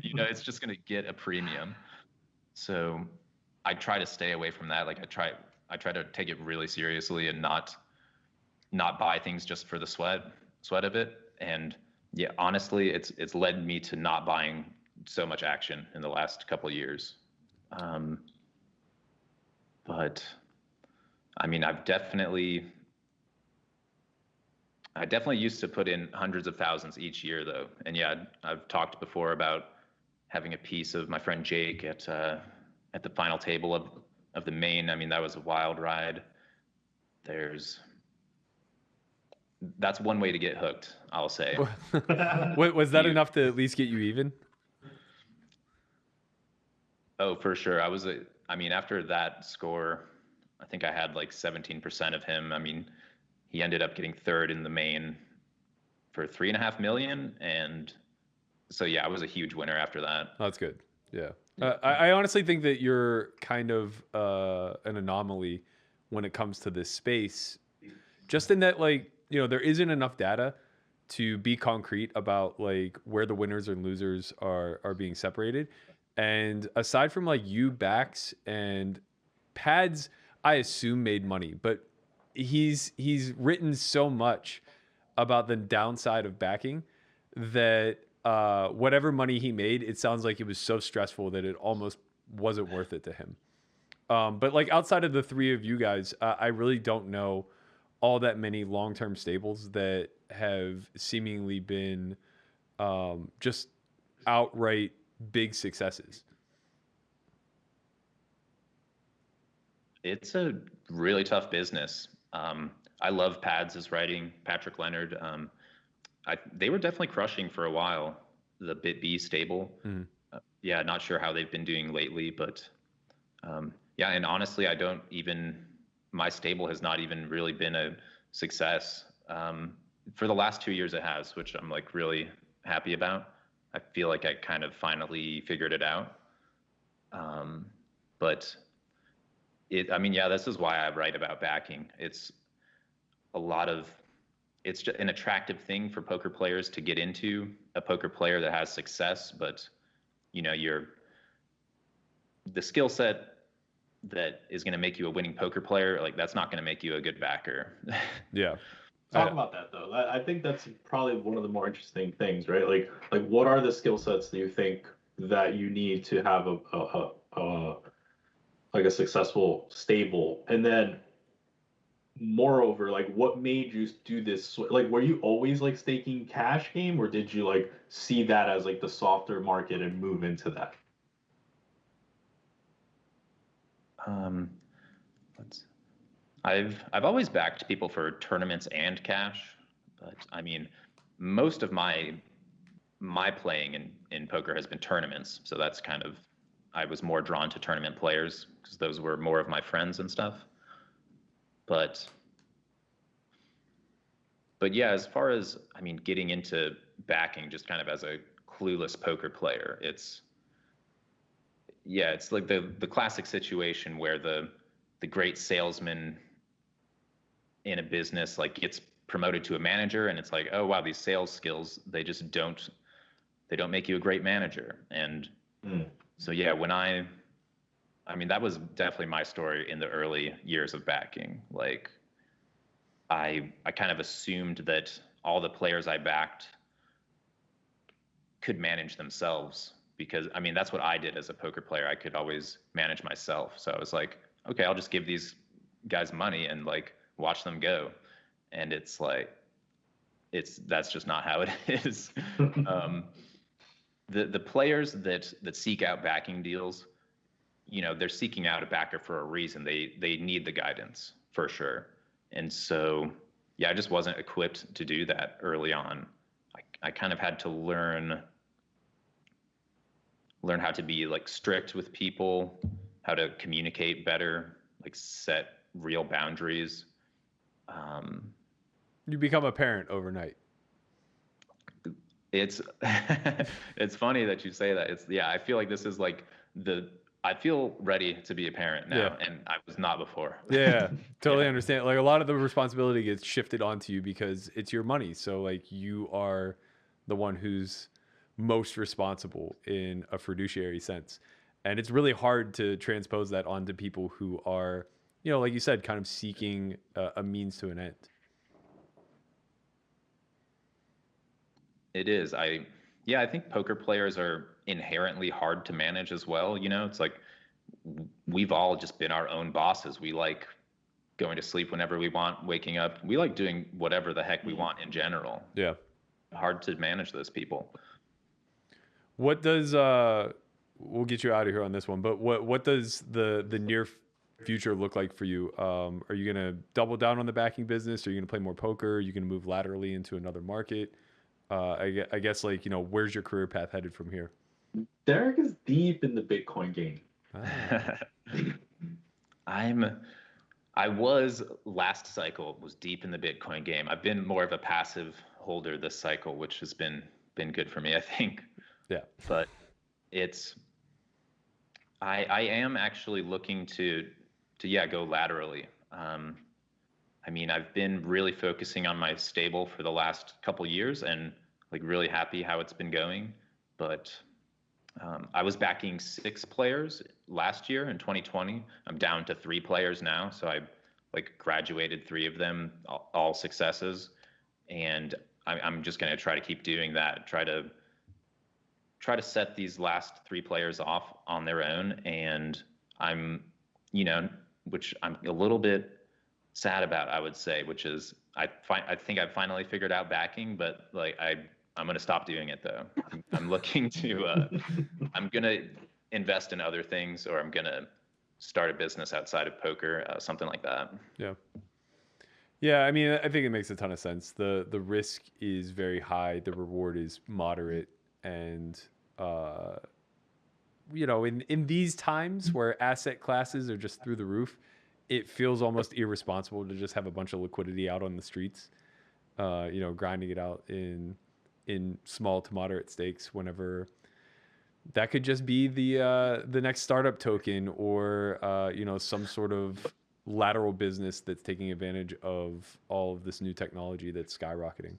You know, it's just going to get a premium. So I try to stay away from that. Like I try to take it really seriously and not buy things just for the sweat of it. And yeah, honestly, it's led me to not buying so much action in the last couple of years. But I mean, I definitely used to put in hundreds of thousands each year, though. And yeah, I've talked before about having a piece of my friend Jake at the final table of the main. I mean, that was a wild ride. That's one way to get hooked, I'll say. Was that enough to at least get you even? Oh, for sure. I mean, after that score, I think I had like 17% of him. I mean, he ended up getting third in the main for $3.5 million. And so, yeah, I was a huge winner after that. Oh, that's good. Yeah. I honestly think that you're kind of an anomaly when it comes to this space, just in that, like, you know, there isn't enough data to be concrete about like where the winners and losers are being separated. And aside from like you backs and pads, I assume made money, but he's written so much about the downside of backing that whatever money he made, it sounds like it was so stressful that it almost wasn't worth it to him. But like outside of the three of you guys, I really don't know all that many long-term stables that have seemingly been just outright big successes. It's a really tough business. I love Pads' writing, Patrick Leonard. They were definitely crushing for a while, the BitB stable. Yeah, not sure how they've been doing lately, but yeah, and honestly, my stable has not even really been a success. For the last 2 years it has, which I'm like really happy about. I feel like I kind of finally figured it out. But yeah, this is why I write about backing. It's just an attractive thing for poker players to get into, a poker player that has success, but you know, the skill set that is going to make you a winning poker player, like that's not going to make you a good backer. Yeah. Talk about that though. I think that's probably one of the more interesting things, right? Like what are the skill sets that you think that you need to have a successful stable? And then moreover, like what made you do this? Like were you always like staking cash game, or did you like see that as like the softer market and move into that? I've always backed people for tournaments and cash, but I mean, most of my playing in poker has been tournaments, so that's kind of, I was more drawn to tournament players because those were more of my friends and stuff. But yeah, as far as, I mean, getting into backing just kind of as a clueless poker player, it's like the classic situation where the great salesman in a business like gets promoted to a manager, and it's like, oh wow, these sales skills, they don't make you a great manager. And so yeah, I mean, that was definitely my story in the early years of backing. Like I kind of assumed that all the players I backed could manage themselves, because I mean, that's what I did as a poker player. I could always manage myself. So I was like, okay, I'll just give these guys money and like watch them go. And it's like, that's just not how it is. The players that seek out backing deals, you know, they're seeking out a backer for a reason. They need the guidance for sure. And so, yeah, I just wasn't equipped to do that early on. I kind of had to learn how to be like strict with people, how to communicate better, like set real boundaries. You become a parent overnight. It's it's funny that you say that. I feel like this is like I feel ready to be a parent now, and I was not before. Yeah, totally understand. Like a lot of the responsibility gets shifted onto you because it's your money. So like you are the one who's most responsible in a fiduciary sense. And it's really hard to transpose that onto people who are, you know, like you said, kind of seeking a means to an end. It is. I think poker players are inherently hard to manage as well. You know, it's like we've all just been our own bosses. We like going to sleep whenever we want, waking up. We like doing whatever the heck we want in general. Yeah. Hard to manage those people. What does we'll get you out of here on this one, but what does the near future look like for you? Are you going to double down on the backing business? Are you going to play more poker? Are you going to move laterally into another market? I guess, like, you know, where's your career path headed from here? Derek is deep in the Bitcoin game. I was last cycle, was deep in the Bitcoin game. I've been more of a passive holder this cycle, which has been good for me, I think. Yeah. But I am actually looking to go laterally. I mean, I've been really focusing on my stable for the last couple years and like really happy how it's been going. But I was backing 6 players last year in 2020. I'm down to 3 players now. So I like graduated 3 of them, all successes. And I'm just going to try to keep doing that. Try to set these last 3 players off on their own. And I'm, which I'm a little bit sad about, I would say, which is I think I've finally figured out backing, but like I'm going to stop doing it though. I'm looking to, I'm going to invest in other things, or I'm going to start a business outside of poker, something like that. Yeah. Yeah, I mean, I think it makes a ton of sense. The risk is very high, the reward is moderate, and in these times where asset classes are just through the roof, it feels almost irresponsible to just have a bunch of liquidity out on the streets, grinding it out in small to moderate stakes whenever that could just be the next startup token, or some sort of lateral business that's taking advantage of all of this new technology that's skyrocketing.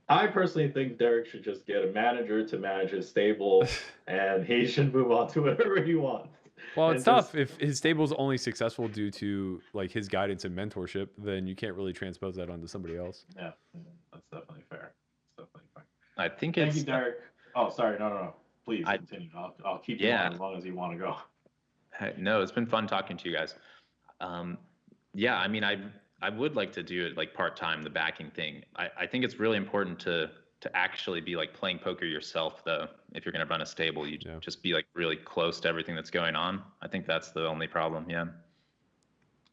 I personally think Derek should just get a manager to manage his stable, and he should move on to whatever he wants. Well, it's tough. If his stable's only successful due to like his guidance and mentorship, then you can't really transpose that onto somebody else. Yeah, that's definitely fair. That's definitely fair. I think Thank you, Derek. Oh, sorry. No. Please continue. I'll keep you on as long as you want to go. No, it's been fun talking to you guys. I mean, I would like to do it like part-time, the backing thing. I think it's really important to actually be like playing poker yourself, though. If you're going to run a stable, you just be like really close to everything that's going on. I think that's the only problem. Yeah.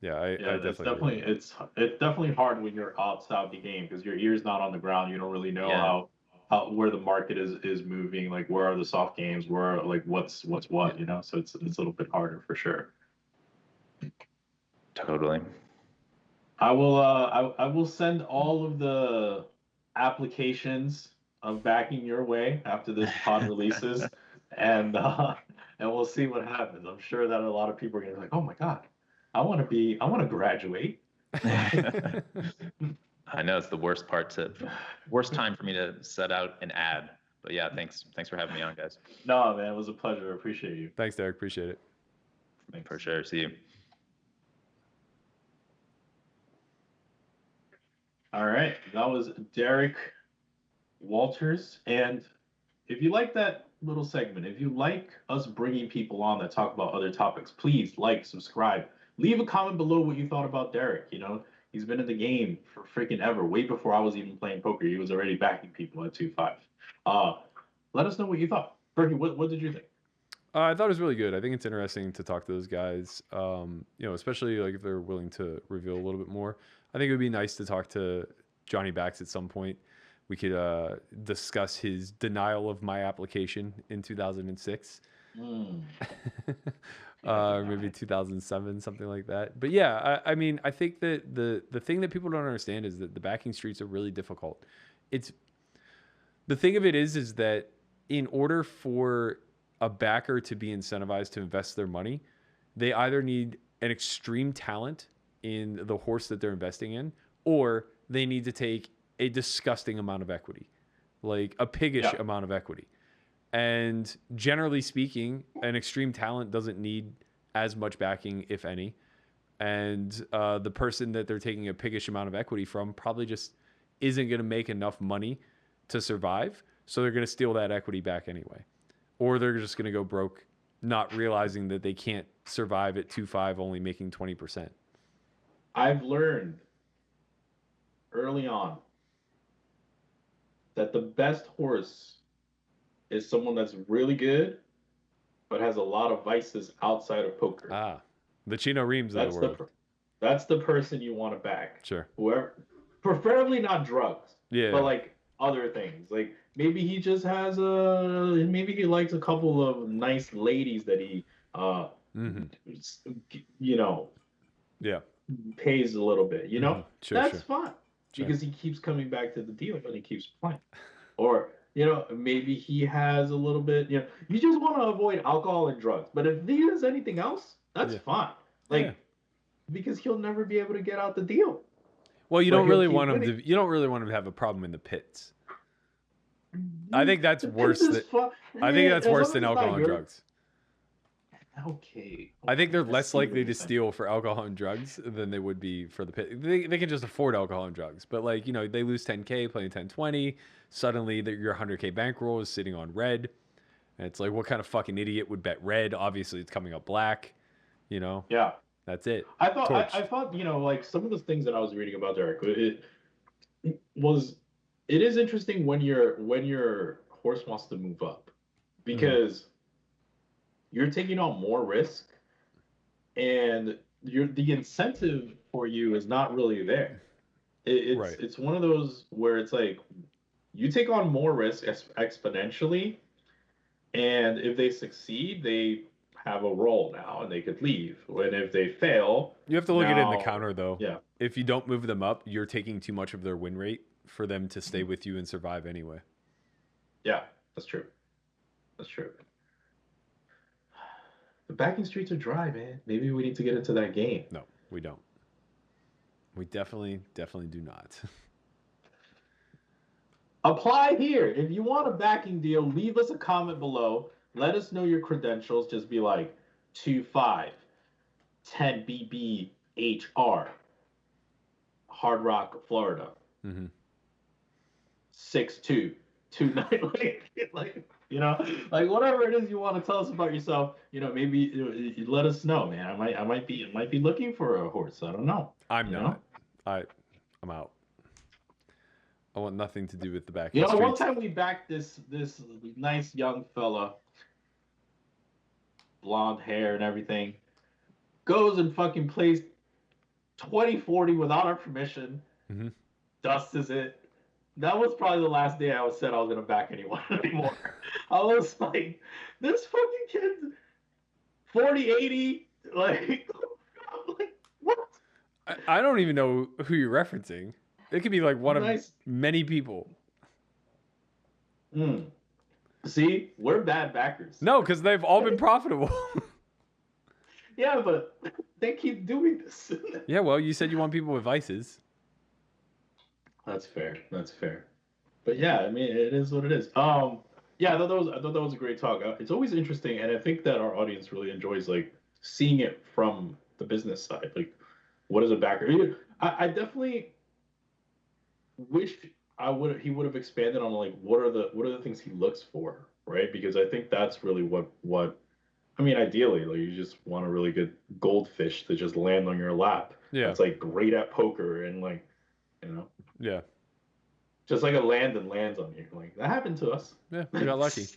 Yeah, I definitely. It's definitely hard when you're outside the game because your ear's not on the ground. You don't really know how where the market is moving. Like where are the soft games? Where like what's what? So it's a little bit harder for sure. Totally. I will send all of the applications of backing your way after this pod releases, and we'll see what happens. I'm sure that a lot of people are gonna be like, oh my god, I want to graduate. I know it's the worst time for me to set out an ad. But yeah, thanks for having me on, guys. No, man, it was a pleasure. I appreciate you. Thanks, Derek. Appreciate it. Thanks. For sure. See you. All right, that was Derek Wolters. And if you like that little segment, if you like us bringing people on that talk about other topics, please like, subscribe, leave a comment below what you thought about Derek. He's been in the game for freaking ever. Way before I was even playing poker, he was already backing people at 2-5. Let us know what you thought. Berkey, what did you think? I thought it was really good. I think it's interesting to talk to those guys, especially like if they're willing to reveal a little bit more. I think it would be nice to talk to Johnny Bax at some point. We could discuss his denial of my application in 2006. Maybe 2007, something like that. But yeah, I mean, I think that the thing that people don't understand is that the backing streets are really difficult. The thing of it is that in order for a backer to be incentivized to invest their money, they either need an extreme talent in the horse that they're investing in, or they need to take a disgusting amount of equity, like a piggish amount of equity. And generally speaking, an extreme talent doesn't need as much backing, if any. And the person that they're taking a piggish amount of equity from probably just isn't going to make enough money to survive. So they're going to steal that equity back anyway. Or they're just going to go broke, not realizing that they can't survive at 2-5, only making 20%. I've learned early on that the best horse is someone that's really good, but has a lot of vices outside of poker. The Chino Reams of the world. That's the person you want to back. Sure. Whoever, preferably not drugs. Yeah. But like other things. Like maybe he just has maybe he likes a couple of nice ladies that he pays a little bit, Sure, that's fine. Sure. Because he keeps coming back to the deal and he keeps playing. Or, maybe he has a little bit, you just want to avoid alcohol and drugs. But if he has anything else, that's fine. Like, because he'll never be able to get out the deal. Well, you But don't he'll really keep want him winning. to. You don't really want him to have a problem in the pits. I think that's The worse. pits is I think that's as worse long than as it's not alcohol and your- drugs. Okay. I think they're Let's less see what likely to you're saying. steal for alcohol and drugs than they would be for the pit. They can just afford alcohol and drugs, but like, you know, they lose 10K playing 10-20. Suddenly, your 100K bankroll is sitting on red, and it's like, what kind of fucking idiot would bet red? Obviously, it's coming up black. You know, Yeah. that's it. I thought, Torched. I thought, you know, like some of the things that I was reading about Derek, it is interesting when your horse wants to move up, because you're taking on more risk, and the incentive for you is not really there. It's one of those where it's like you take on more risk exponentially, and if they succeed, they have a role now and they could leave. And if they fail, You have to look at it in the now- counter, though. Yeah. If you don't move them up, you're taking too much of their win rate for them to stay with you and survive anyway. Yeah, that's true. That's true. The backing streets are dry, man. Maybe we need to get into that game. No, we don't. We definitely do not. Apply here. If you want a backing deal, leave us a comment below. Let us know your credentials. Just be like 25 10BB HR, Hard Rock, Florida. 6'2", 2'9", like you know, like whatever it is you want to tell us about yourself. You know, maybe you let us know, man. I might be looking for a horse. I don't know. I'm You not. I'm out. I want nothing to do with the back. You know, streets. one time we backed this nice young fella, blonde hair and everything, goes and fucking plays 20-40 without our permission. Dusts it. That was probably the last day I said I was gonna back anyone anymore. I was like, this fucking kid's 40-80, like, I'm like, what? I don't even know who you're referencing. It could be like one of Nice. many people. See, we're bad backers. No, because they've all been profitable. Yeah, but they keep doing this. Yeah, well, you said you want people with vices. That's fair. That's fair. But yeah, I mean, it is what it is. Yeah, I thought that was a great talk. It's always interesting, and I think that our audience really enjoys like seeing it from the business side. Like, what is a backer? I definitely wish he would have expanded on like what are the things he looks for, right? Because I think that's really what I mean, ideally, like you just want a really good goldfish to just land on your lap. Yeah. It's like great at poker and like, you know. Yeah. Just like a Landon lands on you. Like that happened to us. Yeah, we got lucky.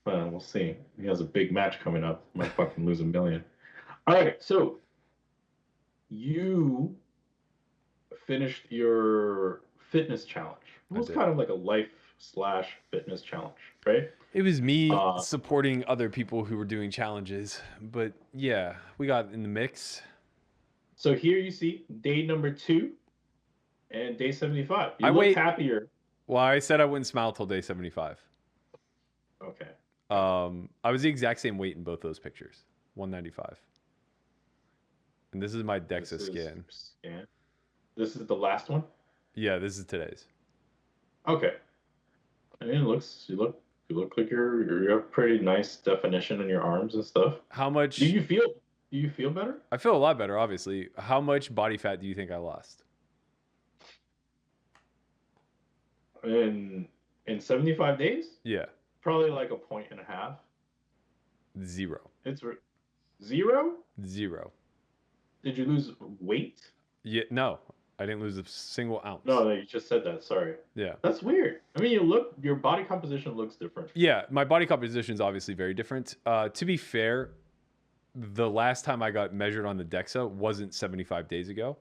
Well, we'll see. He has a big match coming up. Might fucking lose $1 million. All right, so you finished your fitness challenge. It was kind of like a life/fitness challenge, right? It was me supporting other people who were doing challenges, but yeah, we got in the mix. So here you see day number 2 and day 75. You look happier. Well, I said I wouldn't smile till day 75. Okay. I was the exact same weight in both those pictures, 195. And this is my DEXA scan. This is the last one? Yeah, this is today's. Okay. I mean, you look like you have pretty nice definition in your arms and stuff. How much do you feel better? I feel a lot better, obviously. How much body fat do you think I lost? In 75 days? Yeah. Probably like 1.5 points. 0. It's 0? 0. Did you lose weight? Yeah, no. I didn't lose a single ounce. No, you just said that. Sorry. Yeah. That's weird. I mean, your body composition looks different. Yeah, my body composition is obviously very different. To be fair, the last time I got measured on the DEXA wasn't 75 days ago.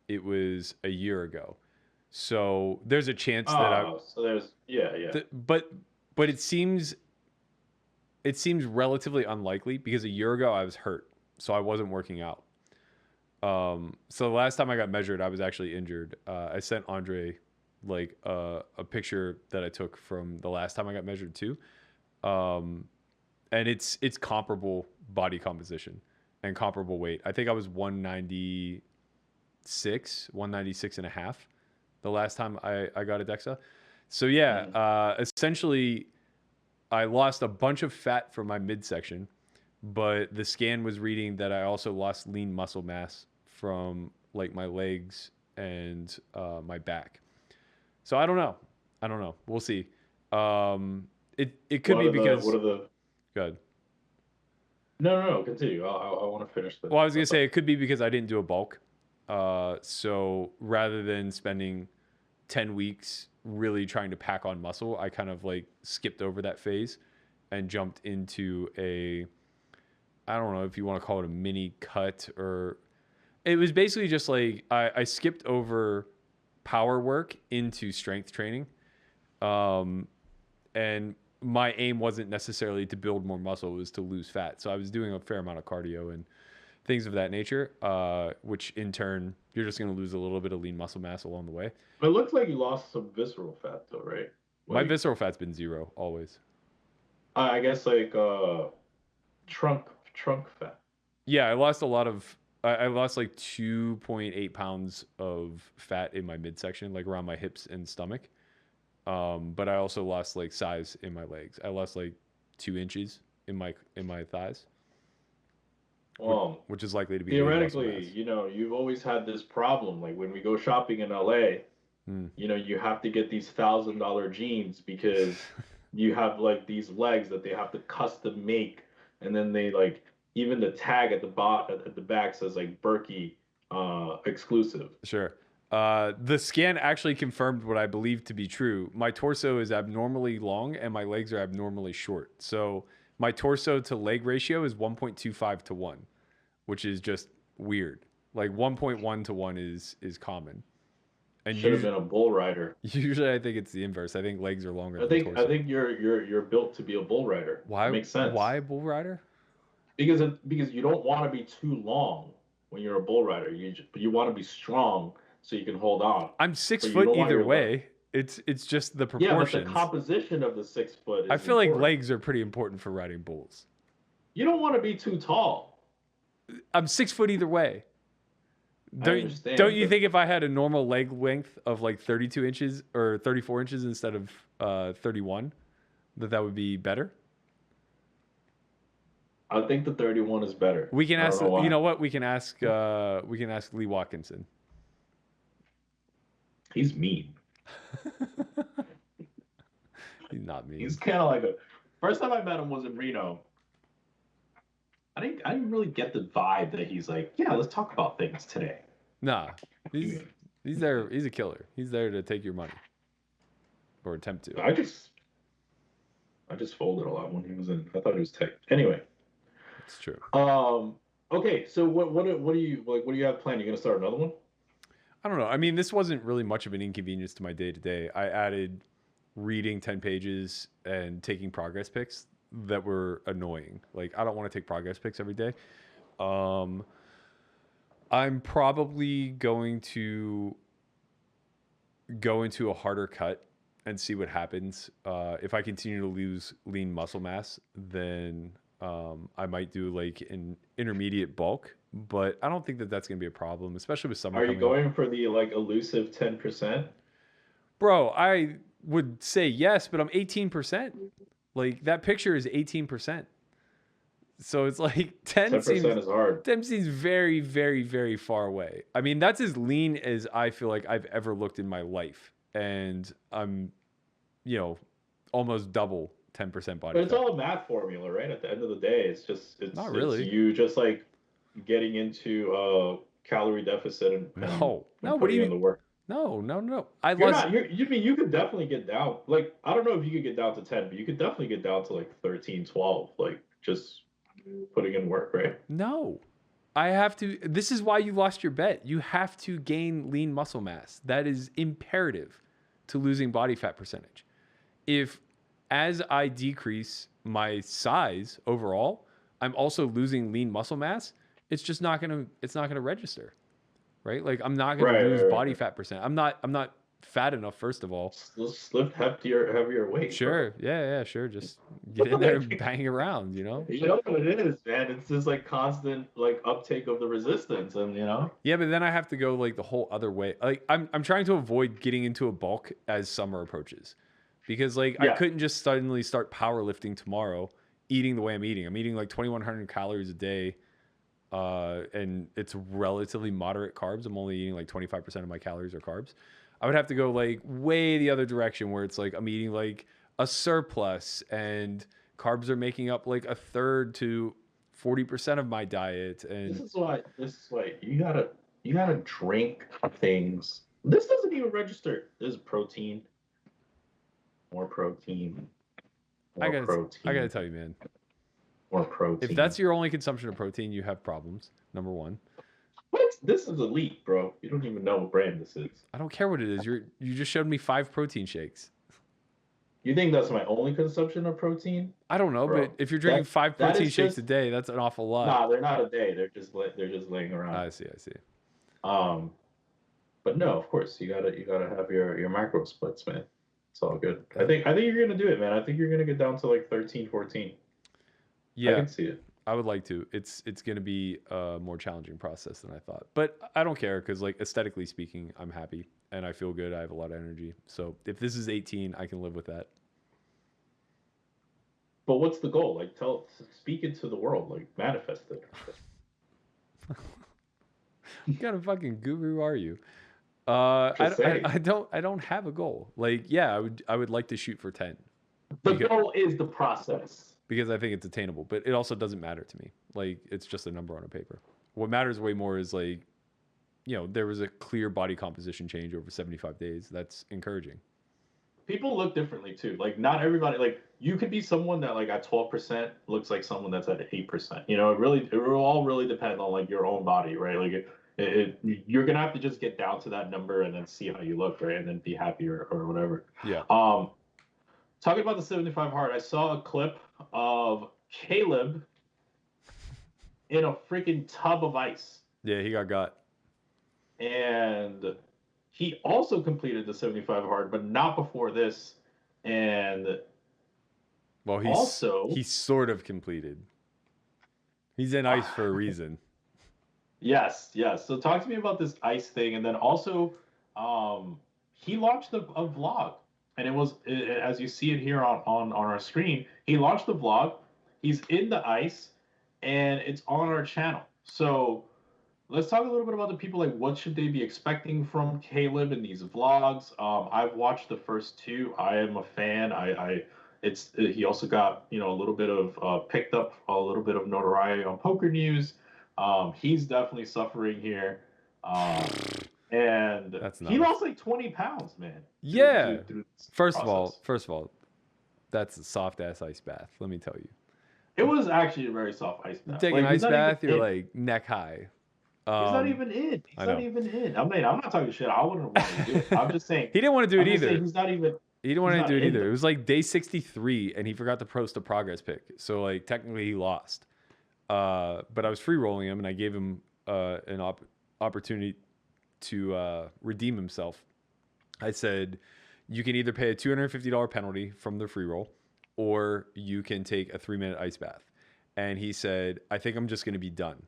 It was a year ago. So there's a chance that so there's but it seems relatively unlikely because a year ago I was hurt, so I wasn't working out. So the last time I got measured, I was actually injured. I sent Andre like a picture that I took from the last time I got measured too. And it's comparable body composition. and comparable weight. I think I was 196 and a half the last time I got a DEXA. So yeah, essentially I lost a bunch of fat from my midsection, but the scan was reading that I also lost lean muscle mass from like my legs and my back. So I don't know. We'll see. It could be because. What are the? Good. No. Continue. I want to finish this. Well, I was gonna say it could be because I didn't do a bulk. So rather than spending 10 weeks really trying to pack on muscle, I kind of like skipped over that phase and jumped into I don't know if you want to call it a mini cut, or it was basically just like I skipped over power work into strength training. And my aim wasn't necessarily to build more muscle, it was to lose fat. So I was doing a fair amount of cardio and things of that nature, which in turn, you're just going to lose a little bit of lean muscle mass along the way. But it looks like you lost some visceral fat though, right? My visceral fat's been 0 always. I guess like trunk fat. Yeah, I lost a lot of. I lost like 2.8 pounds of fat in my midsection, like around my hips and stomach. But I also lost like size in my legs. I lost like 2 inches in my thighs. Which is likely to be theoretically, you know, you've always had this problem. Like when we go shopping in LA, you know, you have to get these $1,000 jeans because you have like these legs that they have to custom make, and then they like even the tag at the back says like Berkey exclusive. Sure. The scan actually confirmed what I believe to be true. My torso is abnormally long and my legs are abnormally short. So my torso to leg ratio is 1.25 to 1, which is just weird. Like 1.1 to 1 is common. And should have been a bull rider. Usually I think it's the inverse. I think legs are longer than torso. I think you're built to be a bull rider. Why? It makes sense. Why a bull rider? Because you don't want to be too long when you're a bull rider. You want to be strong so you can hold on. I'm 6 foot either way. It's just the proportions. Yeah, but the composition of the 6 foot is I feel important. like legs are pretty important for riding bulls. You don't want to be too tall. I'm 6 foot either way. Don't you think if I had a normal leg length of like 32 inches or 34 inches instead of 31, that would be better? I think the 31 is better. We can ask. You know what? We can ask Lee Watkinson. He's mean. He's not mean. He's kind of like first time I met him was in Reno. I didn't really get the vibe that he's like, yeah, let's talk about things today. Nah, he's there. He's a killer. He's there to take your money, or attempt to. I just folded a lot when he was in. I thought he was tech. Anyway, it's true. Okay, so what do you have planned? You gonna start another one? I don't know. I mean, this wasn't really much of an inconvenience to my day to day. I added reading 10 pages and taking progress pics that were annoying. Like, I don't want to take progress pics every day. I'm probably going to go into a harder cut and see what happens. If I continue to lose lean muscle mass, then I might do like an intermediate bulk, but I don't think that that's going to be a problem, especially with summer. Are you going for the like elusive 10%? Bro, I would say yes, but I'm 18%. Like that picture is 18%. So it's like 10% is hard. 10 seems very, very, very far away. I mean, that's as lean as I feel like I've ever looked in my life. And I'm, almost double 10% body fat. But it's all a math formula, right? At the end of the day, it's not really. It's you just like getting into calorie deficit and no. What do you mean? The work. No. You could definitely get down. Like, I don't know if you could get down to 10, but you could definitely get down to like 13, 12, like just putting in work, right? No. I have to. This is why you lost your bet. You have to gain lean muscle mass. That is imperative to losing body fat percentage. If as I decrease my size overall, I'm also losing lean muscle mass, it's not gonna register. Right? Like I'm not gonna lose body fat percent. I'm not fat enough, first of all. Let's lift heavier weight. Sure. Bro. Yeah, sure. Just get in there and bang around, you know? You know what it is, man. It's just like constant like uptake of the resistance, and you know. Yeah, but then I have to go like the whole other way. Like I'm trying to avoid getting into a bulk as summer approaches. Because like I couldn't just suddenly start powerlifting tomorrow eating the way I'm eating. I'm eating like 2,100 calories a day. And it's relatively moderate carbs. I'm only eating like 25% of my calories are carbs. I would have to go like way the other direction where it's like I'm eating like a surplus and carbs are making up like a third to 40% of my diet. And This is why you gotta drink things. This doesn't even register. This is protein. More protein. I gotta tell you, man. More protein. If that's your only consumption of protein, you have problems. Number one. What? This is elite, bro. You don't even know what brand this is. I don't care what it is. You just showed me 5 protein shakes. You think that's my only consumption of protein? I don't know, Bro, but if you're drinking 5 protein shakes a day, that's an awful lot. Nah, they're not a day. They're just laying around. I see. But no, of course you gotta have your macro splits, man. It's all good. I think you're gonna do it, man. I think you're gonna get down to like 13, 14. Yeah, I can see it. I would like to. It's going to be a more challenging process than I thought. But I don't care because, like, aesthetically speaking, I'm happy and I feel good. I have a lot of energy. So if this is 18, I can live with that. But what's the goal? Like, speak it to the world. Like, manifest it. What kind of fucking guru are you? I don't have a goal. Like, yeah, I would like to shoot for 10. The goal is the process. Because I think it's attainable, but it also doesn't matter to me. Like, it's just a number on a paper. What matters way more is, like, you know, there was a clear body composition change over 75 days. That's encouraging. People look differently too. Like, not everybody, like, you could be someone that like at 12% looks like someone that's at 8%. You know, it will all really depend on like your own body, right? Like you're gonna have to just get down to that number and then see how you look, right? And then be happy or whatever. Yeah. Talking about the 75 hard, I saw a clip of Caleb in a freaking tub of ice. Yeah, he got. And he also completed the 75 hard, but not before this. And well, he's sort of completed. He's in ice for a reason. Yes. So talk to me about this ice thing, and then also, he launched a vlog. And it was, as you see it here on our screen, he launched the vlog. He's in the ice, and it's on our channel. So let's talk a little bit about the people. Like, what should they be expecting from Caleb in these vlogs? I've watched the first 2. I am a fan. He also got a little bit of picked up a little bit of notoriety on Poker News. He's definitely suffering here. And he lost like 20 pounds, man. Yeah. First of all, that's a soft ass ice bath. Let me tell you. It was actually a very soft ice bath. Take an ice bath, you're like neck high. He's not even in. I'm not talking shit. I wouldn't want to do it. I'm just saying. He didn't want to do it either. He's not even. He didn't want to do it either. It was like day 63, and he forgot to post a progress pic. So like technically he lost. But I was free rolling him, and I gave him an opportunity to redeem himself. I said, you can either pay a $250 penalty from the free roll, or you can take a 3-minute ice bath. And he said, I think I'm just going to be done.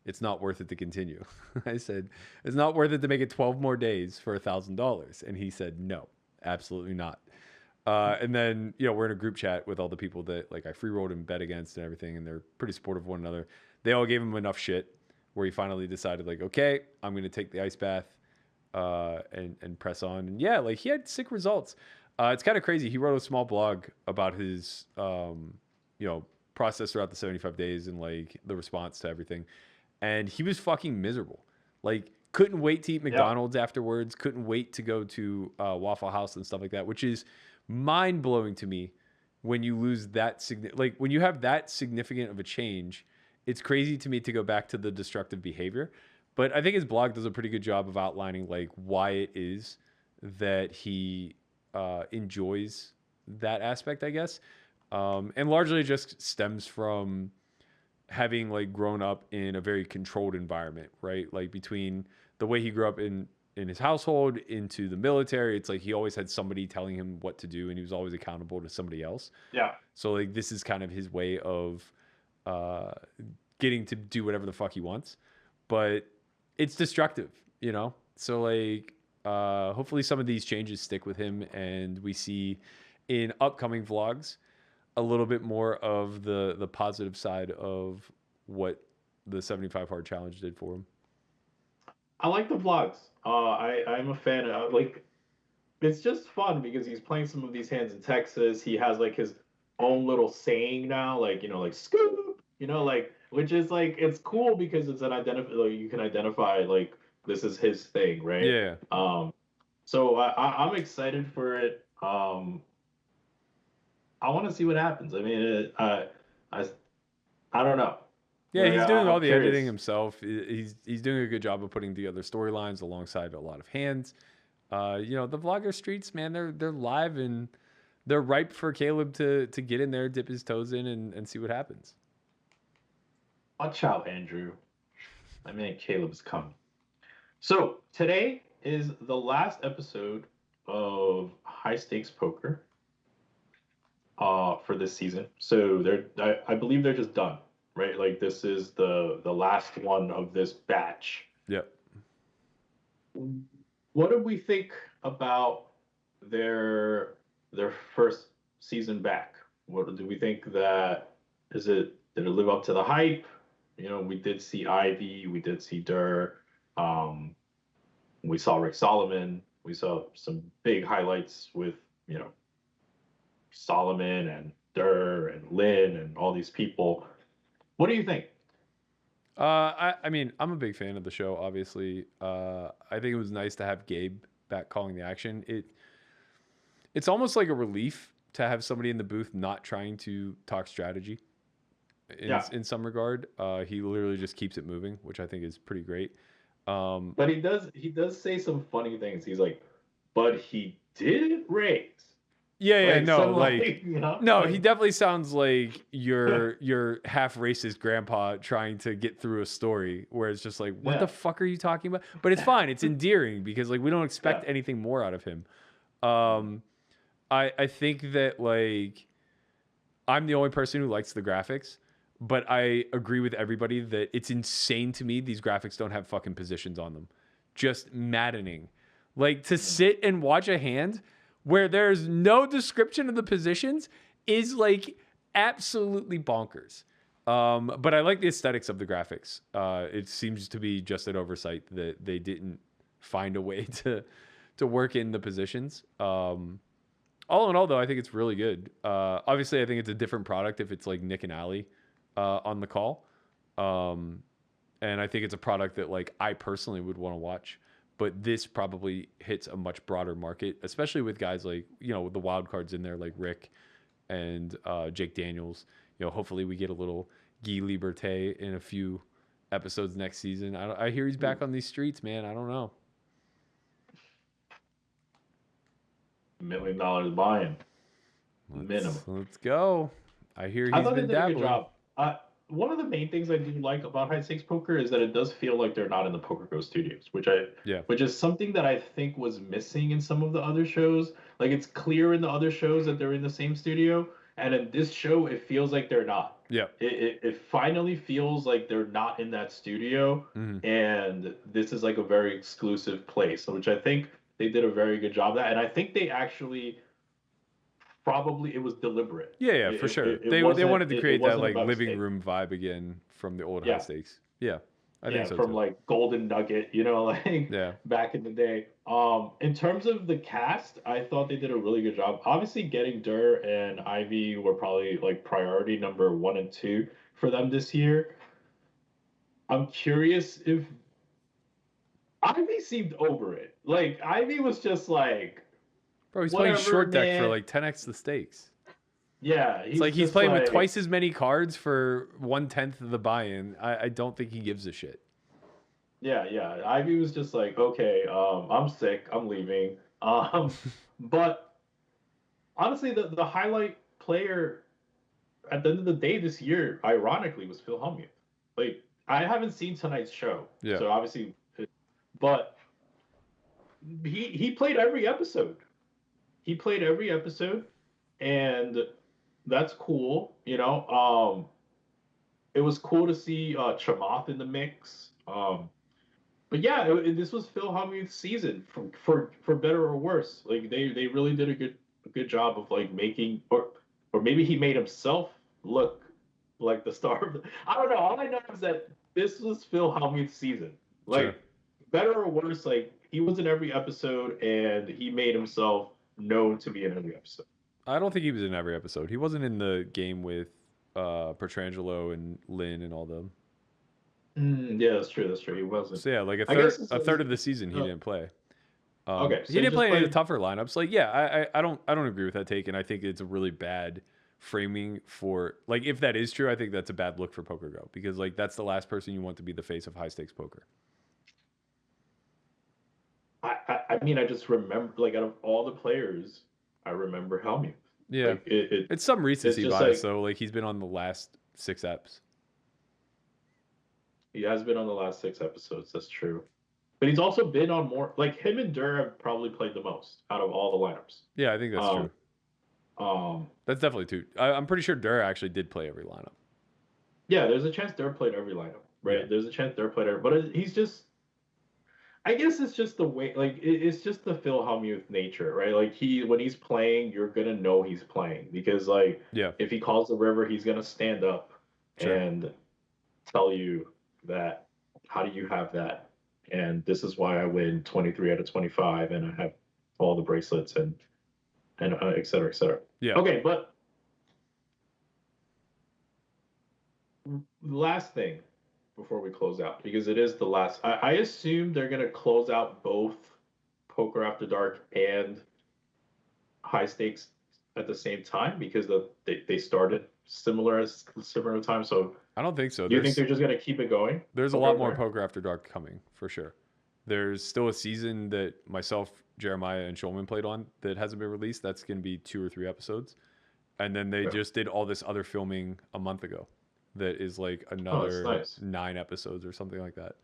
It's not worth it to continue. I said, it's not worth it to make it 12 more days for $1,000. And he said, no, absolutely not. And then, we're in a group chat with all the people that like I free rolled and bet against and everything. And they're pretty supportive of one another. They all gave him enough shit where he finally decided, like, okay, I'm going to take the ice bath and press on. And yeah, like he had sick results. It's kind of crazy. He wrote a small blog about his, process throughout the 75 days and like the response to everything. And he was fucking miserable. Like, couldn't wait to eat McDonald's afterwards. Couldn't wait to go to Waffle House and stuff like that, which is mind blowing to me when you lose that when you have that significant of a change. It's crazy to me to go back to the destructive behavior, but I think his blog does a pretty good job of outlining like why it is that he enjoys that aspect, I guess. And largely just stems from having like grown up in a very controlled environment, right? Like between the way he grew up in in his household, into the military. It's like he always had somebody telling him what to do, and he was always accountable to somebody else. Yeah. So like this is kind of his way of getting to do whatever the fuck he wants, but it's destructive, you know. So like hopefully some of these changes stick with him, and we see in upcoming vlogs a little bit more of the positive side of what the 75 hard challenge did for him. I like the vlogs. I'm a fan of, like, it's just fun because he's playing some of these hands in Texas. He has like his own little saying now, like, you know, like scoop, you know, like, which is like, it's cool because it's an like, you can identify like this is his thing, right? Yeah. So I'm excited for it. I want to see what happens. I mean, I don't know. Yeah, Like, he's doing I'm all the curious. editing himself. He's doing a good job of putting together storylines alongside a lot of hands. You know, the vlogger streets, man, they're live and they're ripe for Caleb to get in there, dip his toes in, and see what happens. Watch out, Andrew. I mean, Caleb's coming. So today is the last episode of High Stakes Poker for this season. So I believe they're just done, right? Like this is the last one of this batch. Yep. What do we think about their first season back? What do we think that did it live up to the hype? You know, we did see Ivy, we did see Durr, we saw Rick Solomon, we saw some big highlights with, you know, Solomon and Durr and Lynn and all these people. What do you think? I mean, I'm a big fan of the show, obviously. I think it was nice to have Gabe back calling the action. It's almost like a relief to have somebody in the booth not trying to talk strategy in some regard. He literally just keeps it moving, which I think is pretty great. But he does say some funny things. He's like, but he didn't raise. Yeah, Like, no, some, like, you know, no, like, he definitely sounds like your half racist grandpa trying to get through a story where it's just like, what the fuck are you talking about? But it's fine. It's endearing because like we don't expect anything more out of him. I think that like I'm the only person who likes the graphics, but I agree with everybody that it's insane to me these graphics don't have fucking positions on them. Just maddening. Like to sit and watch a hand where there's no description of the positions is like absolutely bonkers. But I like the aesthetics of the graphics. It seems to be just an oversight that they didn't find a way to work in the positions. All in all, though, I think it's really good. Obviously, I think it's a different product if it's like Nick and Allie on the call. And I think it's a product that like I personally would want to watch. But this probably hits a much broader market, especially with guys like, you know, with the wild cards in there like Rick and Jake Daniels. You know, hopefully we get a little Guy Liberté in a few episodes next season. I hear he's back on these streets, man. I don't know. $1 million buy-in. Minimum. Let's go. I hear I he's thought they been did a dabbling. good job. One of the main things I do like about High Stakes Poker is that it does feel like they're not in the Poker Go studios, which is something that I think was missing in some of the other shows. Like it's clear in the other shows that they're in the same studio, and in this show it feels like they're not. Yeah. It finally feels like they're not in that studio, and this is like a very exclusive place, which I think they did a very good job of that, and I think they actually. Probably it was deliberate. Yeah, for sure. They wanted to create that like living room vibe again from the old High Stakes. Yeah, I think so from too. like Golden Nugget, you know, like back in the day. In terms of the cast, I thought they did a really good job. Obviously, getting Durr and Ivy were probably like priority number 1 and 2 for them this year. I'm curious if Ivy seemed over it. Like Ivy was just like. Bro, he's playing short deck for like 10x the stakes. Yeah. It's like he's playing with twice as many cards for 1/10 of the buy-in. I don't think he gives a shit. Yeah. Ivy was just like, okay, I'm sick, I'm leaving. But honestly, the highlight player at the end of the day this year, ironically, was Phil Hellmuth. Like, I haven't seen tonight's show. Yeah. So obviously, but he played every episode. He played every episode, and that's cool. It was cool to see Chamath in the mix. But yeah, this was Phil Hellmuth's season for better or worse. Like they really did a good job of like making or maybe he made himself look like the star of I don't know. All I know is that this was Phil Hellmuth's season. Like Sure. better or worse, like he was in every episode and he made himself known to be in every episode. I don't think he was in every episode. He wasn't in the game with Petrangelo and Lynn and all them. Yeah, that's true. That's true. He wasn't. So yeah, like I guess a third of the season he didn't play. Okay, so he didn't just play any of the played- tougher lineups. Like, yeah, I don't agree with that take, and I think it's a really bad framing for like if that is true, I think that's a bad look for Poker Go because like that's the last person you want to be the face of high stakes poker. I mean, I just remember like out of all the players, I remember Hellmuth. Yeah, Like, it's some recency just bias. like- So like he's been on the last 6 eps. He has been on the last 6 episodes. That's true, but he's also been on more. Like him and Durr have probably played the most out of all the lineups. Yeah, I think that's true. That's definitely true. I'm pretty sure Durr actually did play every lineup. Yeah, there's a chance Durr played every lineup, right? Yeah. There's a chance Durr played every, but he's just. I guess it's just the way, like it's just the Phil Hellmuth nature, right? Like when he's playing, you're gonna know he's playing because like Yeah, if he calls the river, he's gonna stand up Sure. and tell you that how do you have that? And this is why I win 23 out of 25, and I have all the bracelets and et cetera, et cetera. yeah. Okay, but last thing before we close out, because it is the last. I assume they're gonna close out both Poker After Dark and High Stakes at the same time because they started similar time. So I don't think so. do you think they're just gonna keep it going? There's a Poker lot After more Dark? Poker After Dark coming for sure. There's still a season that myself, Jeremiah, and Shulman played on that hasn't been released. That's going to be 2 or 3 episodes. And then they Okay. just did all this other filming a month ago that is like another nice. 9 episodes or something like that.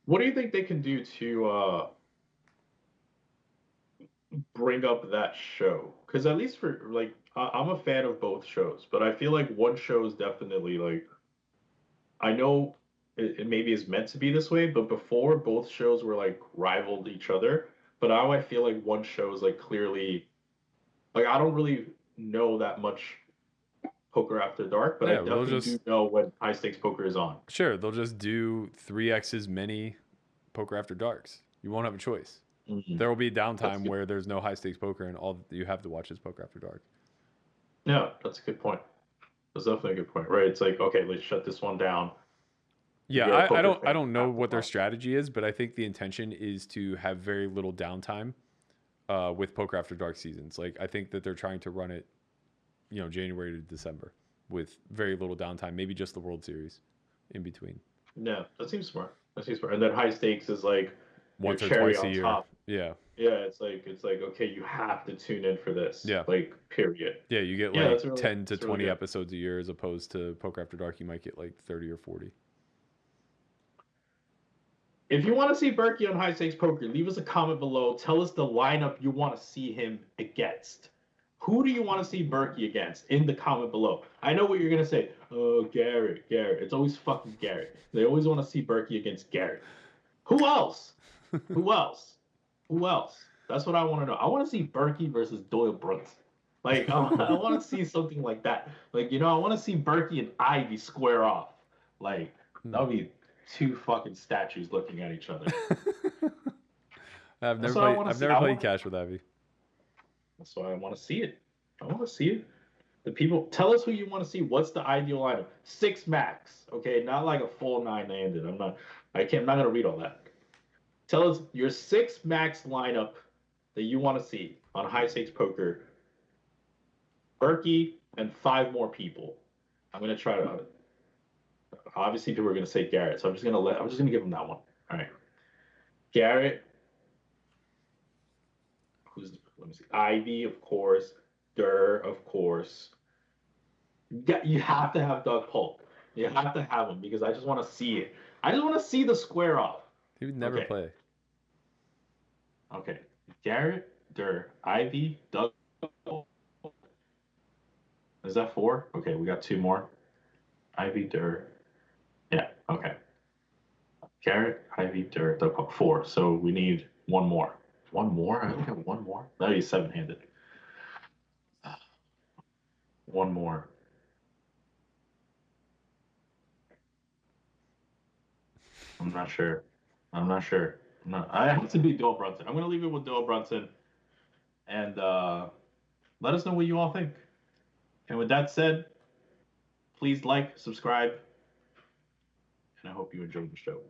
What do you think they can do to bring up that show? Because at least for like, I'm a fan of both shows, but I feel like one show is definitely like, I know it maybe is meant to be this way, but before both shows were like rivaled each other. But now I feel like one show is like clearly, like I don't really know that much Poker After Dark, but Yeah, I we'll definitely just- do know when High Stakes Poker is on. Sure, they'll just do 3x as many Poker After Darks. You won't have a choice. There will be downtime good. where there's no high stakes poker and all you have to watch is Poker After Dark. Yeah, that's a good point. That's definitely a good point, right? It's like, okay, let's shut this one down. Yeah, You're a I poker don't fan. know what their strategy is, but I think the intention is to have very little downtime with Poker After Dark seasons. Like I think that they're trying to run it, January to December with very little downtime, maybe just the World Series in between. Yeah, that seems smart. That seems smart. And then High Stakes is like Once or your cherry twice a on year. top. Yeah. Yeah, it's like okay, you have to tune in for this. Yeah. Like period. Yeah, you get Yeah, like that's really- 10 to that's really 20 good. episodes a year as opposed to Poker After Dark you might get like 30 or 40. If you want to see Berkey on High Stakes Poker, leave us a comment below. Tell us the lineup you want to see him against. Who do you want to see Berkey against in the comment below? I know what you're going to say. Oh, Garrett. It's always fucking Garrett. They always want to see Berkey against Garrett. Who else? Who else? That's what I want to know. I want to see Berkey versus Doyle Brunson. Like, I want to see something like that. Like, I want to see Berkey and Ivy square off. Like, that would be 2 fucking statues looking at each other. I've That's never what I played, wanna I've see. never I played want- cash with Ivy. That's why I want to see it. The people, tell us who you want to see. What's the ideal lineup? 6 max, okay? Not like a full 9-handed. I'm not going to read all that. Tell us your 6 max lineup that you want to see on High Stakes Poker. Berkey and 5 more people. I'm going to try to, obviously people are going to say Garrett, so I'm just going to give him that one. All right. Garrett. Let me see. Ivy, of course. Durr, of course. You have to have Doug Polk. You have to have him because I just want to see it. I just want to see the square off. He would never Okay. play. Okay. Garrett, Dur, Ivy, Doug. Is that 4? Okay, we got 2 more. Ivy, Dur. Yeah, okay. Garrett, Ivy, Dur, Doug. 4. So we need 1 more. 1 more? I only have 1 more. That'd be 7-handed. 1 more. I'm not sure. I have to be Doyle Brunson. I'm gonna leave it with Doyle Brunson, and let us know what you all think. And with that said, please like, subscribe, and I hope you enjoyed the show.